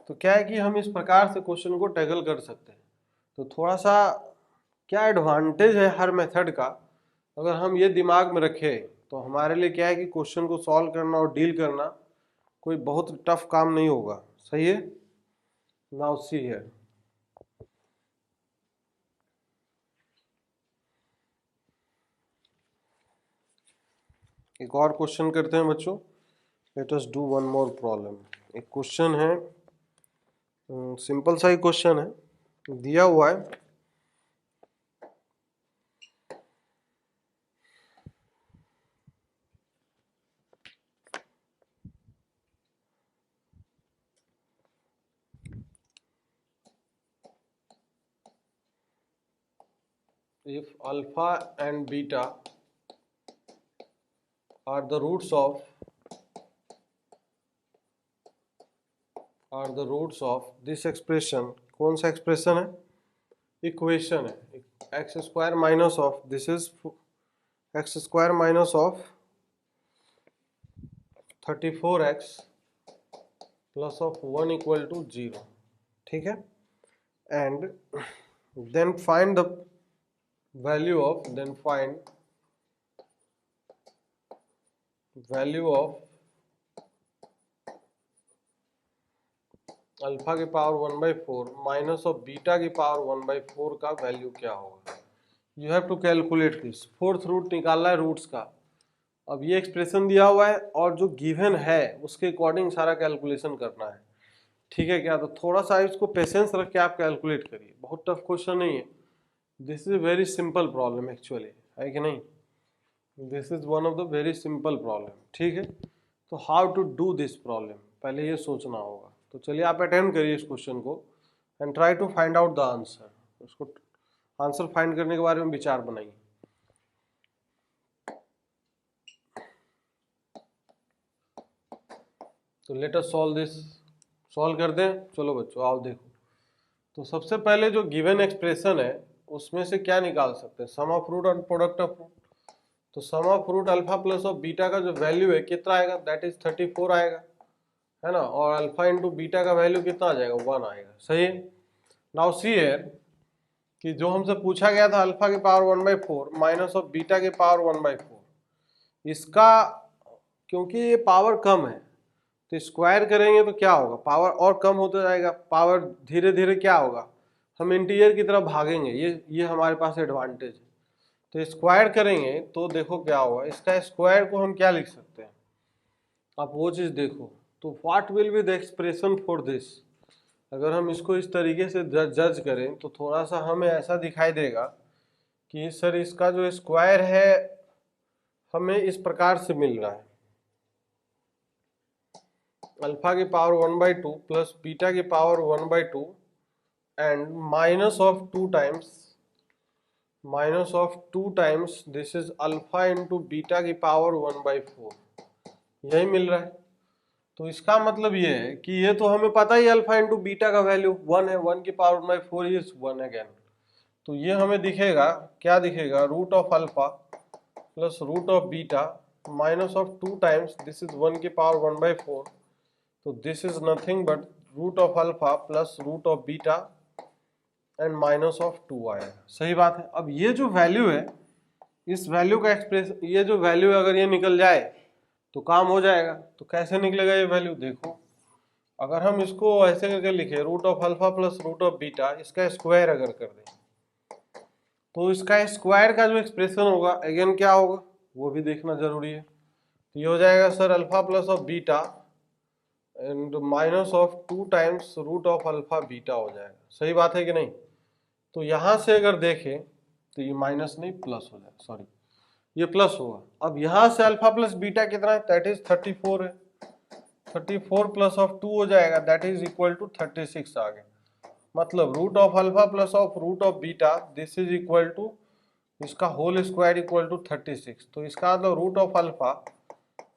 तो क्या है कि हम इस प्रकार से क्वेश्चन को टैकल कर सकते हैं। तो थोड़ा सा क्या एडवांटेज है हर मेथड का, अगर हम ये दिमाग में रखें तो हमारे लिए क्या है कि क्वेश्चन को सॉल्व करना और डील करना कोई बहुत टफ काम नहीं होगा। सही है। नाउ सी हियर, एक और क्वेश्चन करते हैं बच्चों, late us do one more problem. एक क्वेश्चन है, सिंपल सा ही क्वेश्चन है, दिया हुआ है if alpha and beta are the roots of this expression, कौन सा एक्सप्रेशन है, इक्वेशन है, x square minus of this is x square minus of 34x plus of 1 equal to 0, ठीक है, and then find the value of alpha की पावर 1/4 माइनस ऑफ बीटा की पावर 1/4 का वैल्यू क्या होगा। You have to calculate this, fourth root निकालना है रूट्स का। अब ये एक्सप्रेशन दिया हुआ है और जो गिवन है उसके अकॉर्डिंग सारा कैलकुलेशन करना है, ठीक है क्या। तो थोड़ा सा इसको पेशेंस रख के आप कैलकुलेट करिए, बहुत टफ क्वेश्चन नहीं है, this is very simple problem actually, है कि नहीं, this is one of the very simple problem, ठीक है। तो how to do this problem, पहले ये सोचना होगा। तो चलिए आप अटेम्प्ट करिए इस क्वेश्चन को and try to find out the answer, उसको आंसर फाइंड करने के बारे में विचार बनाइए। तो let us solve this, solve कर दें, चलो बच्चों आओ देखो। तो सबसे पहले जो गिवन एक्सप्रेशन है उसमें से क्या निकाल सकते हैं, सम ऑफ रूट और प्रोडक्ट ऑफ रूट। तो sum of root alpha plus of beta का जो वैल्यू है कितना आएगा, दैट इज 34 आएगा, है ना, और अल्फा इंटू बीटा का वैल्यू कितना आ जाएगा, 1 आएगा, सही है। नाउ सी हियर कि जो हमसे पूछा गया था अल्फा की पावर 1/4 माइनस ऑफ बीटा की पावर 1/4, इसका क्योंकि ये पावर कम है तो स्क्वायर करेंगे तो क्या होगा, पावर और कम होता जाएगा, पावर धीरे धीरे क्या होगा, हम इंटीजर की तरफ भागेंगे, ये हमारे पास एडवांटेज है। तो स्क्वायर करेंगे तो देखो क्या होगा, इसका स्क्वायर को हम क्या लिख सकते हैं, आप वो चीज देखो। तो what will be the expression for this, अगर हम इसको इस तरीके से जज करें तो थोड़ा सा हमें ऐसा दिखाई देगा कि सर इसका जो स्क्वायर है हमें इस प्रकार से मिल रहा है, अल्फा की पावर 1/2 प्लस बीटा की power 1/2 and minus of 2 times this is alpha into beta की पावर 1/4, यही मिल रहा है। तो इसका मतलब ये है कि ये तो हमें पता ही अल्फा इंटू बीटा का वैल्यू 1 है, 1 की पावर 1/4 इज 1 अगेन। तो ये हमें दिखेगा, क्या दिखेगा, root of alpha plus root of beta minus of 2 times this is 1 की पावर 1/4, तो this is nothing but root of alpha plus root of beta and minus of 2 आएगा, सही बात है। अब ये जो वैल्यू है, इस वैल्यू का एक्सप्रेस, ये जो वैल्यू है अगर ये निकल जाए तो काम हो जाएगा। तो कैसे निकलेगा ये वैल्यू, देखो अगर हम इसको ऐसे करके लिखे root of alpha plus root of beta, इसका स्क्वायर अगर कर दें तो इसका स्क्वायर का जो एक्सप्रेशन होगा अगेन क्या होगा वो भी देखना जरूरी है। तो ये हो जाएगा sir alpha plus of beta and minus of 2 times root of alpha beta हो जाएगा, सही बात है कि नहीं। तो यहाँ से अगर देखें तो ये माइनस नहीं प्लस हो जाएगा, सॉरी ये प्लस होगा। अब यहाँ से अल्फा प्लस बीटा कितना है, दैट इज 34 है, 34 प्लस ऑफ 2 हो जाएगा, दैट इज इक्वल टू 36 आ गया। मतलब root of alpha plus of root of beta this is equal to इसका होल स्क्वायर इक्वल टू 36। तो इसका मतलब root of alpha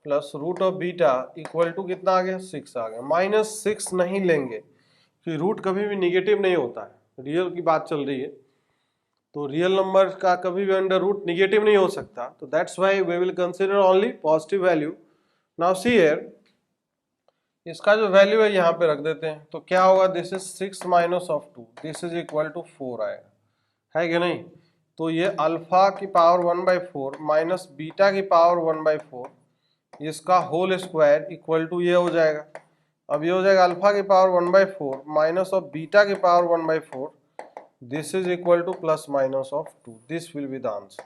plus root of beta equal to कितना आ गया, 6 आ गया। -6 नहीं लेंगे कि रूट कभी भी निगेटिव नहीं होता है, रियल की बात चल रही है, तो रियल नंबर का कभी भी अंडर रूट निगेटिव नहीं हो सकता। तो that's why we will consider only positive value. Now see here, इसका जो वैल्यू है यहाँ पे रख देते हैं, तो क्या होगा, this is 6 minus of 2 this is equal to 4 आएगा, है कि नहीं। तो ये अल्फा की पावर 1/4 माइनस बीटा की पावर 1/4 इसका होल स्क्वायर इक्वल टू ये हो जाएगा। अब ये हो जाएगा अल्फा की पावर 1/4 माइनस ऑफ बीटा की power 1/4 this is equal two plus minus of 2, this will be the answer,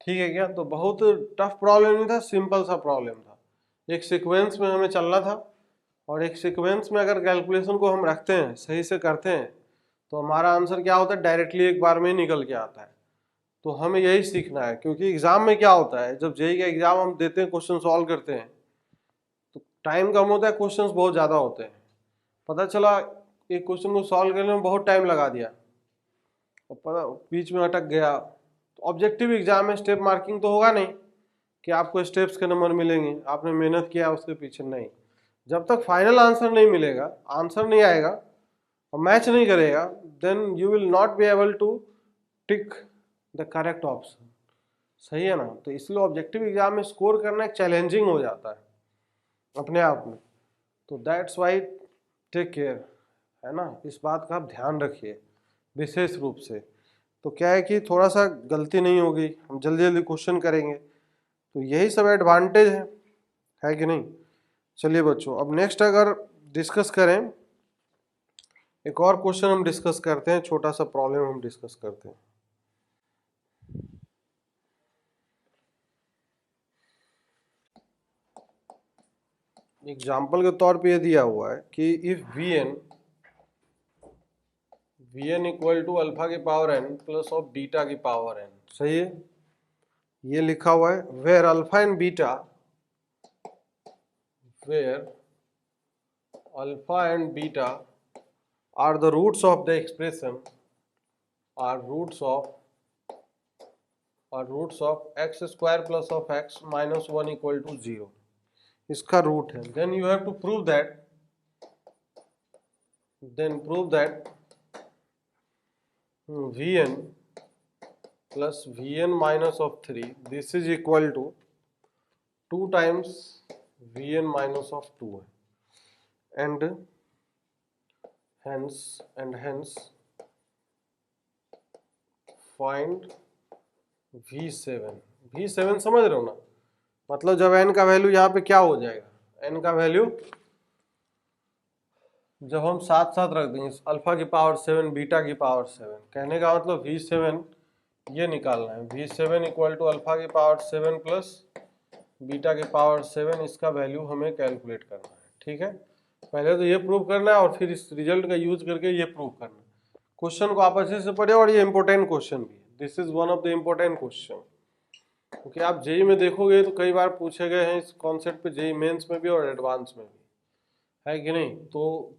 ठीक है क्या? तो बहुत टफ प्रॉब्लम नहीं था, सिंपल सा प्रॉब्लम था। एक सीक्वेंस में हमें चलना था, और एक सीक्वेंस में अगर कैलकुलेशन को हम रखते हैं, सही से करते हैं, तो हमारा आंसर क्या होता है, डायरेक्टली एक बार में ही निकल के आता है। तो हमें यही सीखना है, क्योंकि एग्जाम में क्या होता है, जब जेईई का एग्जाम हम देते हैं, क्वेश्चन सॉल्व करते हैं, तो टाइम कम होता है, क्वेश्चंस बहुत ज़्यादा होते हैं। पता चला एक क्वेश्चन को सॉल्व करने में बहुत टाइम लगा दिया और पता बीच में अटक गया। तो ऑब्जेक्टिव एग्जाम में स्टेप मार्किंग तो होगा नहीं कि आपको स्टेप्स के नंबर मिलेंगे, आपने मेहनत किया उसके पीछे, नहीं। जब तक फाइनल आंसर नहीं मिलेगा, आंसर नहीं आएगा और मैच नहीं करेगा, then you will not be able to tick the correct option. सही है ना? तो इसलिए ऑब्जेक्टिव एग्जाम में स्कोर करना एक चैलेंजिंग हो जाता है अपने आप में। तो दैट्स वाई टेक केयर, है ना, इस बात का आप ध्यान रखिए विशेष रूप से। तो क्या है कि थोड़ा सा गलती नहीं होगी, हम जल्दी जल्दी क्वेश्चन करेंगे, तो यही सब एडवांटेज है कि नहीं? चलिए बच्चों, अब नेक्स्ट अगर डिस्कस करें, एक और क्वेश्चन हम डिस्कस करते हैं, छोटा सा प्रॉब्लम हम डिस्कस करते हैं। एग्जाम्पल के तौर पे ये दिया हुआ है कि if Vn equal to alpha की power n plus of beta की पावर n, सही है? ये लिखा हुआ है where alpha and beta, where alpha and beta are the roots of the expression, are roots of X square plus of x minus 1 equal to 0, इसका रूट है। Then you have to prove that, Vn plus Vn minus of 3, this is equal to 2 times Vn minus of 2 है, and hence find V7 समझ रहे हो ना? मतलब जब n का वैल्यू यहाँ पे क्या हो जाएगा, n का वैल्यू जब हम साथ साथ रख देंगे, अल्फा की पावर 7 बीटा की पावर 7, कहने का मतलब V7 ये निकालना है, V7 इक्वल टू अल्फा की पावर 7 प्लस बीटा की पावर 7, इसका वैल्यू हमें कैलकुलेट करना है। ठीक है, पहले तो ये प्रूव करना है और फिर इस रिजल्ट का यूज करके ये प्रूव करना है। क्वेश्चन को आप अच्छे से पढ़े, और ये इंपॉर्टेंट क्वेश्चन भी है, this is one of the important question, क्योंकि आप जेईई में देखोगे तो कई बार पूछे गए हैं इस कॉन्सेप्ट पे, जेईई मेंस में भी और एडवांस में भी, है कि नहीं? तो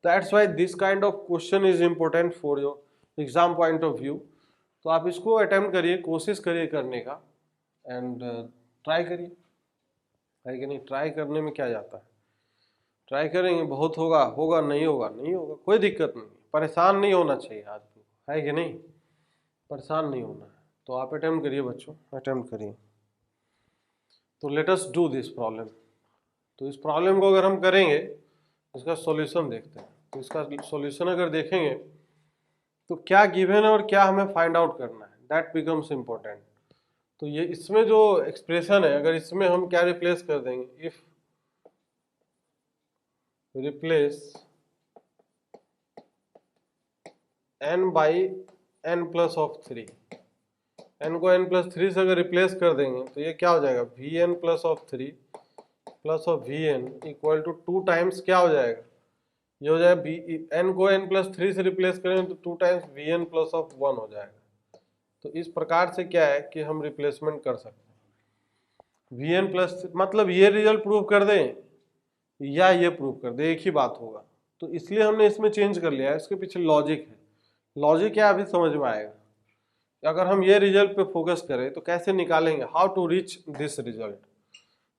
that's why this kind of question is important for your exam point of view. तो आप इसको अटेम्प्ट करिए, कोशिश करिए करने का, एंड ट्राई करिए, है कि नहीं? ट्राई करने में क्या जाता है, ट्राई करेंगे, बहुत होगा होगा, नहीं होगा नहीं होगा, कोई दिक्कत नहीं, परेशान नहीं होना चाहिए आदमी को, है कि नहीं? परेशान नहीं होना है। तो आप अटेम्प्ट करिए बच्चों, अटेम्प्ट करिए। तो let us do this problem. तो इस प्रॉब्लम को अगर हम करेंगे, इसका सॉल्यूशन देखते हैं। तो इसका सॉल्यूशन अगर देखेंगे तो क्या गिवन है और क्या हमें फाइंड आउट करना है, दैट बिकम्स इम्पोर्टेंट। तो ये इसमें जो एक्सप्रेशन है, अगर इसमें हम क्या रिप्लेस कर देंगे, if replace n by n plus of 3, n को n प्लस 3 से अगर रिप्लेस कर देंगे तो ये क्या हो जाएगा, Vn plus of 3 plus of Vn equal to 2 times क्या हो जाएगा, ये हो जाएगा n को n प्लस 3 से रिप्लेस करेंगे तो 2 टाइम्स Vn प्लस ऑफ 1 हो जाएगा। तो इस प्रकार से क्या है कि हम रिप्लेसमेंट कर सकते हैं। Vn प्लस मतलब ये रिजल्ट प्रूव कर दें या ये प्रूव कर दें, एक ही बात होगा। तो इसलिए हमने इसमें चेंज कर लिया है, इसके पीछे लॉजिक है। लॉजिक क्या अभी समझ में आएगा। अगर हम ये रिजल्ट पे फोकस करें तो कैसे निकालेंगे, how to reach this result,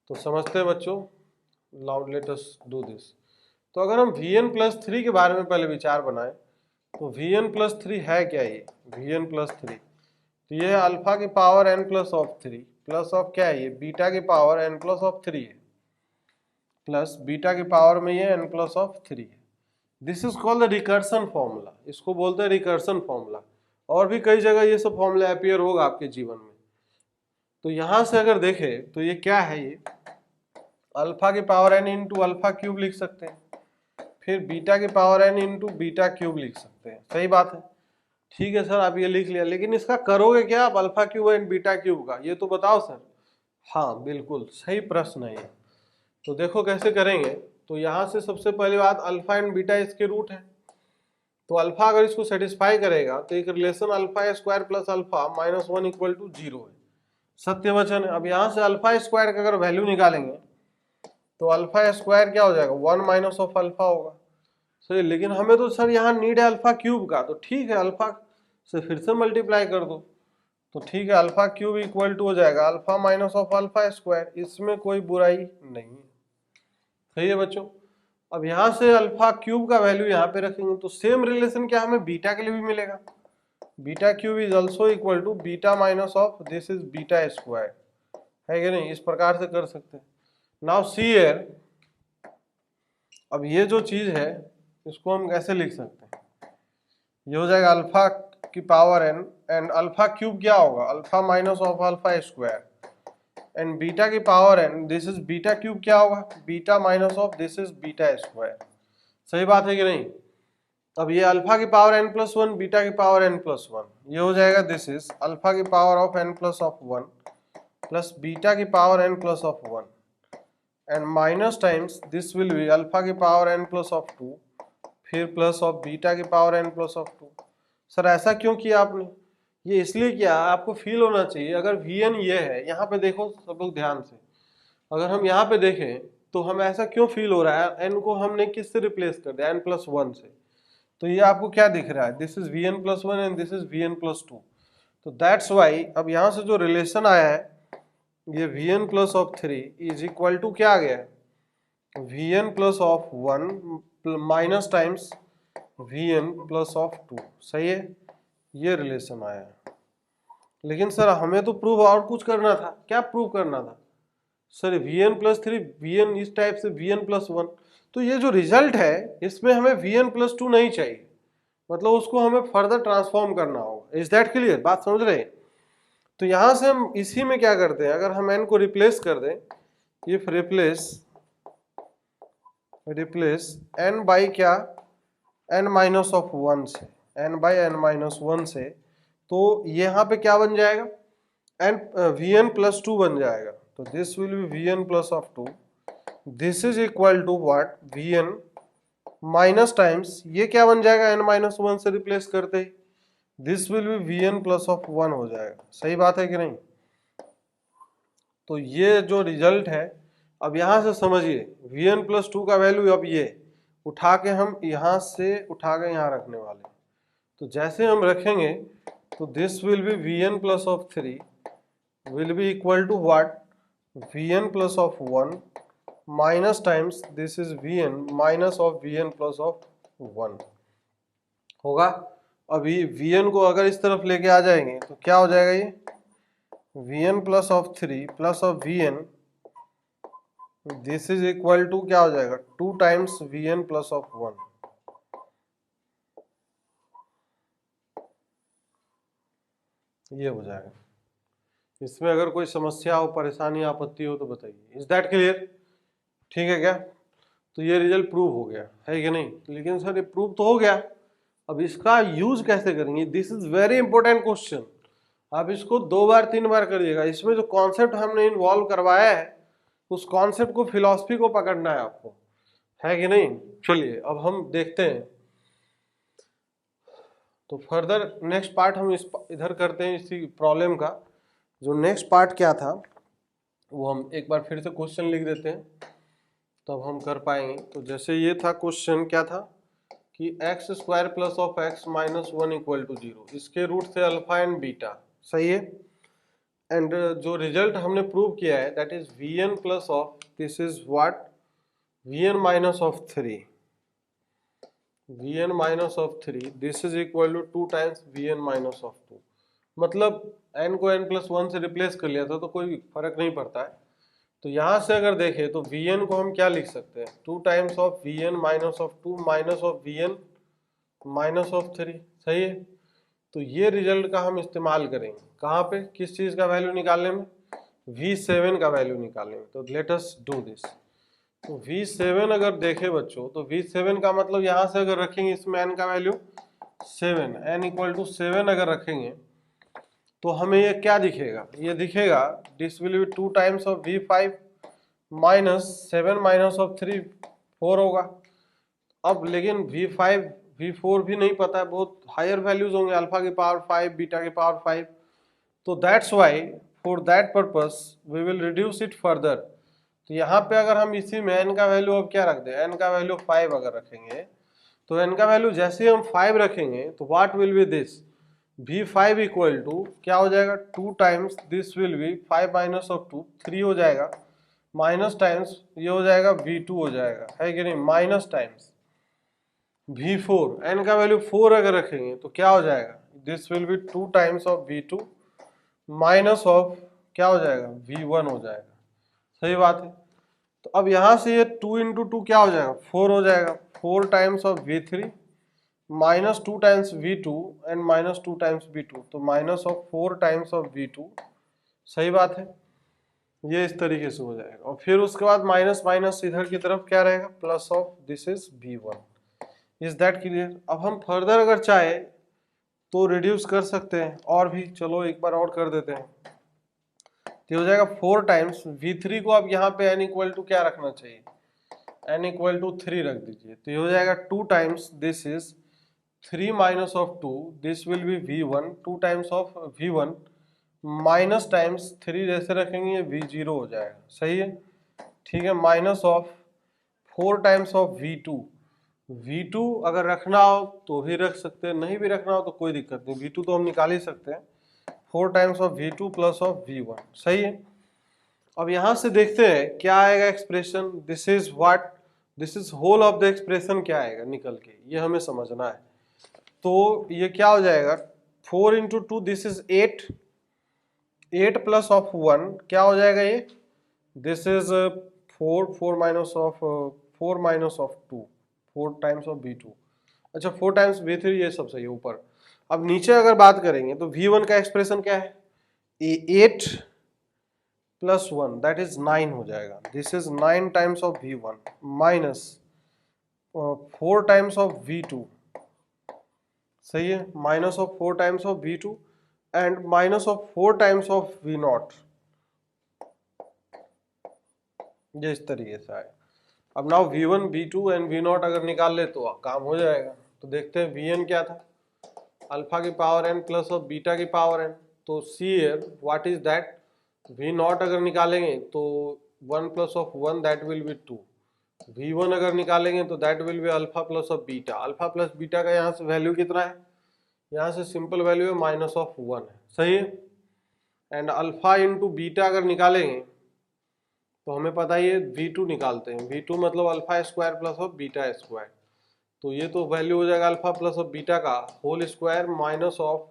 तो समझते हैं बच्चों। Now let us do this. तो अगर हम Vn प्लस 3 के बारे में पहले विचार बनाएं, तो Vn प्लस 3 है क्या, ये Vn प्लस 3, तो ये है अल्फा की power n plus of 3 plus of क्या है, ये बीटा की पावर n प्लस ऑफ 3 है, प्लस बीटा की पावर में ये n प्लस ऑफ 3 है। This is called the recursion formula, इसको बोलते हैं रिकर्सन फॉर्मूला। और भी कई जगह ये सब फॉर्मूला अपीयर होगा आपके जीवन में। तो यहां से अगर देखें तो ये क्या है, ये अल्फा की power n into alpha cube लिख सकते हैं, फिर बीटा की power n into beta cube लिख सकते हैं, सही बात है। ठीक है सर, आप ये लिख लिया, लेकिन इसका करोगे क्या आप alpha cube and beta cube का, ये तो बताओ सर। हाँ बिल्कुल सही प्रश्न है ये। तो देखो कैसे करेंगे। तो यहाँ से सबसे पहली बात, अल्फा एंड बीटा इसके रूट है, तो अल्फा अगर इसको सेटिस्फाई करेगा तो एक relation alpha square plus alpha minus 1 equal to 0 है, सत्य वचन है। अब यहाँ से अल्फा स्क्वायर का अगर वैल्यू निकालेंगे तो अल्फा स्क्वायर क्या हो जाएगा, 1 माइनस ऑफ अल्फा होगा। सही, लेकिन हमें तो सर यहाँ नीड है अल्फा क्यूब का, तो ठीक है अल्फा से फिर से मल्टीप्लाई कर दो, तो ठीक है अल्फा क्यूब इक्वल टू हो जाएगा alpha minus of alpha square, इसमें कोई बुराई नहीं है। सही है बच्चों। अब यहाँ से अल्फा क्यूब का वैल्यू यहाँ पे रखेंगे तो सेम रिलेशन क्या हमें बीटा के लिए भी मिलेगा, beta cube is also equal to beta minus of this is beta square, है कि नहीं, इस प्रकार से कर सकते हैं। नाउ सी हियर, अब ये जो चीज है इसको हम कैसे लिख सकते हैं, ये हो जाएगा अल्फा की power N and alpha cube क्या होगा, alpha minus of alpha square and beta की power N, this is beta cube क्या होगा, beta minus of this is beta square. सही बात है कि नहीं। अब ये अल्फा की पावर n प्लस 1 बीटा की पावर n प्लस 1, ये हो जाएगा दिस इज अल्फा की power of n plus of 1 plus beta की power n plus of 1 and minus times this will be alpha की पावर n प्लस ऑफ 2 फिर प्लस ऑफ बीटा की power n plus of 2। Sir ऐसा क्यों किया आपने, ये इसलिए किया, आपको फील होना चाहिए। अगर Vn ये है, यहाँ पे देखो सब लोग ध्यान से, अगर हम यहाँ पे देखें तो हमें ऐसा क्यों फील हो रहा है, n को हमने किससे रिप्लेस कर दिया, n प्लस 1 से, तो ये आपको क्या दिख रहा है, this is Vn plus 1 and this is Vn plus 2, तो दैट्स वाई अब यहाँ से जो रिलेशन आया है ये Vn plus of 3 is equal to क्या आ गया है, Vn plus of 1 minus times Vn plus of 2। सही है, ये रिलेशन आया है। लेकिन सर हमें तो प्रूव और कुछ करना था, क्या प्रूव करना था सर, Vn प्लस 3 Vn इस टाइप से Vn प्लस 1, तो ये जो रिजल्ट है इसमें हमें Vn प्लस 2 नहीं चाहिए, मतलब उसको हमें फर्दर ट्रांसफॉर्म करना होगा। इज दैट क्लियर, बात समझ रहे हैं। तो यहां से हम इसी में क्या करते हैं, अगर हम n को रिप्लेस कर दें, इफ रिप्लेस n बाई क्या, n माइनस ऑफ 1 से, n बाई n माइनस 1 से, तो यहाँ पे क्या बन जाएगा, n Vn प्लस 2 बन जाएगा, तो this will be Vn plus of 2, this is equal to what, Vn minus times ये क्या बन जाएगा, n माइनस 1 से रिप्लेस करते ही this will be Vn plus of 1 हो जाएगा। सही बात है कि नहीं। तो ये जो रिजल्ट है, अब यहां से समझिए Vn प्लस 2 का वैल्यू अब ये उठा के हम यहां से उठा के यहां रखने वाले हैं, तो जैसे हम रखेंगे तो this will be Vn plus of 3 will be equal to what, Vn plus of 1 minus times this is Vn minus of Vn plus of 1 होगा। अभी Vn को अगर इस तरफ लेके आ जाएंगे तो क्या हो जाएगा, ये Vn plus of 3 plus of Vn, this is equal to क्या हो जाएगा, 2 टाइम्स Vn प्लस ऑफ 1, ये हो जाएगा। इसमें अगर कोई समस्या हो, परेशानी, आपत्ति हो तो बताइए। इज दैट क्लियर, ठीक है क्या। तो ये रिजल्ट प्रूव हो गया है कि नहीं। लेकिन सर ये प्रूव तो हो गया, अब इसका यूज कैसे करेंगे, this is very important question. आप इसको 2 बार 3 बार करिएगा, इसमें जो कॉन्सेप्ट हमने इन्वॉल्व करवाया है उस कॉन्सेप्ट को, फिलॉसफी को पकड़ना है आपको, है कि नहीं। चलिए अब हम देखते हैं, तो फर्दर नेक्स्ट पार्ट हम इधर करते हैं इसी प्रॉब्लम का। जो नेक्स्ट पार्ट क्या था वो हम एक बार फिर से क्वेश्चन लिख देते हैं, तब हम कर पाएंगे। तो जैसे ये था क्वेश्चन, क्या था कि x square plus of x minus 1 equal to 0, इसके रूट से अल्फा एंड बीटा। सही है। एंड जो रिजल्ट हमने प्रूव किया है that is Vn plus of this is what, Vn minus of 3, Vn minus of 3 this is equal to 2 times Vn minus of 2। मतलब n को n प्लस 1 से रिप्लेस कर लिया था तो कोई फर्क नहीं पड़ता है। तो यहाँ से अगर देखें तो Vn को हम क्या लिख सकते हैं, 2 times of Vn minus of 2 minus of Vn minus of 3। सही है। तो ये रिजल्ट का हम इस्तेमाल करेंगे कहाँ पे, किस चीज़ का वैल्यू निकालने में, V7 का वैल्यू निकालने में। तो लेट अस डू दिस। तो V7 अगर देखें बच्चों, तो V7 का मतलब यहाँ से अगर रखेंगे इसमें n का वैल्यू, 7, n इक्वल टू 7 अगर रखेंगे तो हमें ये क्या दिखेगा, ये दिखेगा this will be 2 times of V5 minus 7 minus of 3 4 होगा। अब लेकिन V5 V4 भी नहीं पता है, बहुत हायर वैल्यूज होंगे, अल्फा की पावर 5 बीटा की पावर 5, तो that's why for that purpose we will reduce it further. तो यहाँ पे अगर हम इसी में n का वैल्यू अब क्या रख दें, n का वैल्यू 5 अगर रखेंगे तो n का वैल्यू जैसे ही हम 5 रखेंगे तो what will be this V5 equal to क्या हो जाएगा 2 times this will be 5 minus of 2 3 हो जाएगा, माइनस टाइम्स ये हो जाएगा V2 हो जाएगा, है कि नहीं, माइनस टाइम्स V4, n का वैल्यू 4 अगर रखेंगे तो क्या हो जाएगा this will be 2 times of V2 minus of क्या हो जाएगा V1 हो जाएगा। सही बात है। तो अब यहां से ये 2 इंटू 2 क्या हो जाएगा 4 हो जाएगा, 4 times of V3 minus 2 times V2 and minus 2 times V2, तो minus of 4 times of V2। सही बात है, ये इस तरीके से हो जाएगा। और फिर उसके बाद माइनस माइनस इधर की तरफ क्या रहेगा plus of this is V1। Is that clear. अब हम फर्दर अगर चाहे तो रिड्यूस कर सकते हैं और भी, चलो एक बार और कर देते हैं। तो हो जाएगा 4 टाइम्स V3 को अब यहाँ पे n इक्वल टू क्या रखना चाहिए, n इक्वल टू 3 रख दीजिए, तो ये हो जाएगा 2 times this is 3 minus of 2 this will B V1, 2 times of V1 minus times 3 जैसे रखेंगे V0 हो जाएगा। सही है, ठीक है, minus of 4 times of V2, V2 अगर रखना हो तो भी रख सकते हैं, नहीं भी रखना हो तो कोई दिक्कत नहीं, V2 तो हम निकाल ही सकते हैं, 4 times of V2 plus of V1। सही है। अब यहां से देखते हैं क्या आएगा expression, this is what, this is whole of the expression क्या आएगा निकल के, ये हमें समझना है। तो ये क्या हो जाएगा 4 into 2 this is 8, 8 plus of 1 क्या हो जाएगा ये, this is 4, 4 minus of 4 minus of 2, 4 times of V2, अच्छा 4 टाइम्स V3, ये सब सही है ऊपर। अब नीचे अगर बात करेंगे तो V1 का एक्सप्रेशन क्या है, 8 प्लस 1 दैट इज 9 हो जाएगा, this is 9 times of V1 minus 4 times of V2, सही है, minus of 4 times of V2 and minus of 4 times of V0, ये इस तरीके से आए। अब now V1 V2 and V0 अगर निकाल ले तो काम हो जाएगा। तो देखते हैं Vn क्या था, अल्फा की power n plus of beta की पावर n, तो see here what is that, V0 अगर निकालेंगे तो 1 plus of 1 that will be 2, V1 अगर निकालेंगे तो that will be alpha plus of beta, alpha plus beta का यहाँ से वैल्यू कितना है, यहाँ से सिंपल वैल्यू है माइनस ऑफ 1 है। सही है। एंड अल्फा इंटू बीटा अगर निकालेंगे तो हमें पता ही है V2 निकालते हैं, V2 मतलब alpha square plus of beta square, तो ये तो वैल्यू हो जाएगा अल्फा प्लस ऑफ बीटा का whole square minus of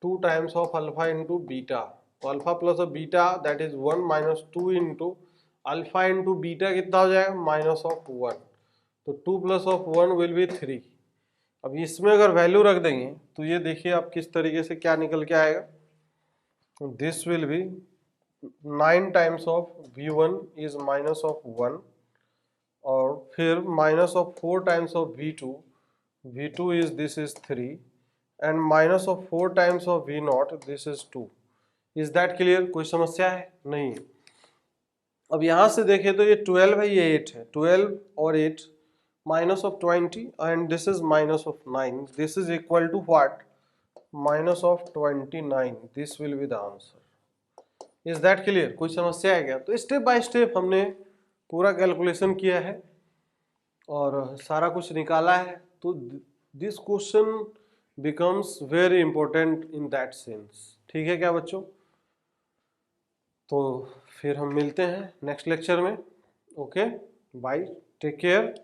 2 times of alpha into beta, तो alpha plus of beta that is 1 minus 2 into alpha into beta कितना हो जाएगा माइनस ऑफ 1, तो 2 प्लस ऑफ 1 विल बी 3। अब इसमें अगर वैल्यू रख देंगे तो ये देखिए आप किस तरीके से क्या निकल के आएगा, this will B 9 times of V1 is minus of 1 और फिर minus of 4 times of V2, V2 is this is 3 and minus of 4 times of V0 this is 2। Is that clear, कोई समस्या है नहीं है। अब यहां से देखें तो ये 12 है, ये 8 है, 12 और 8 minus of 20 and this is minus of 9, this is equal to what minus of 29, this will be the answer. Is that clear, कोई समस्या है क्या। तो स्टेप बाय स्टेप हमने पूरा कैलकुलेशन किया है और सारा कुछ निकाला है, तो this question becomes very important in that sense. ठीक है क्या बच्चों, तो फिर हम मिलते हैं नेक्स्ट लेक्चर में। Okay bye, take care.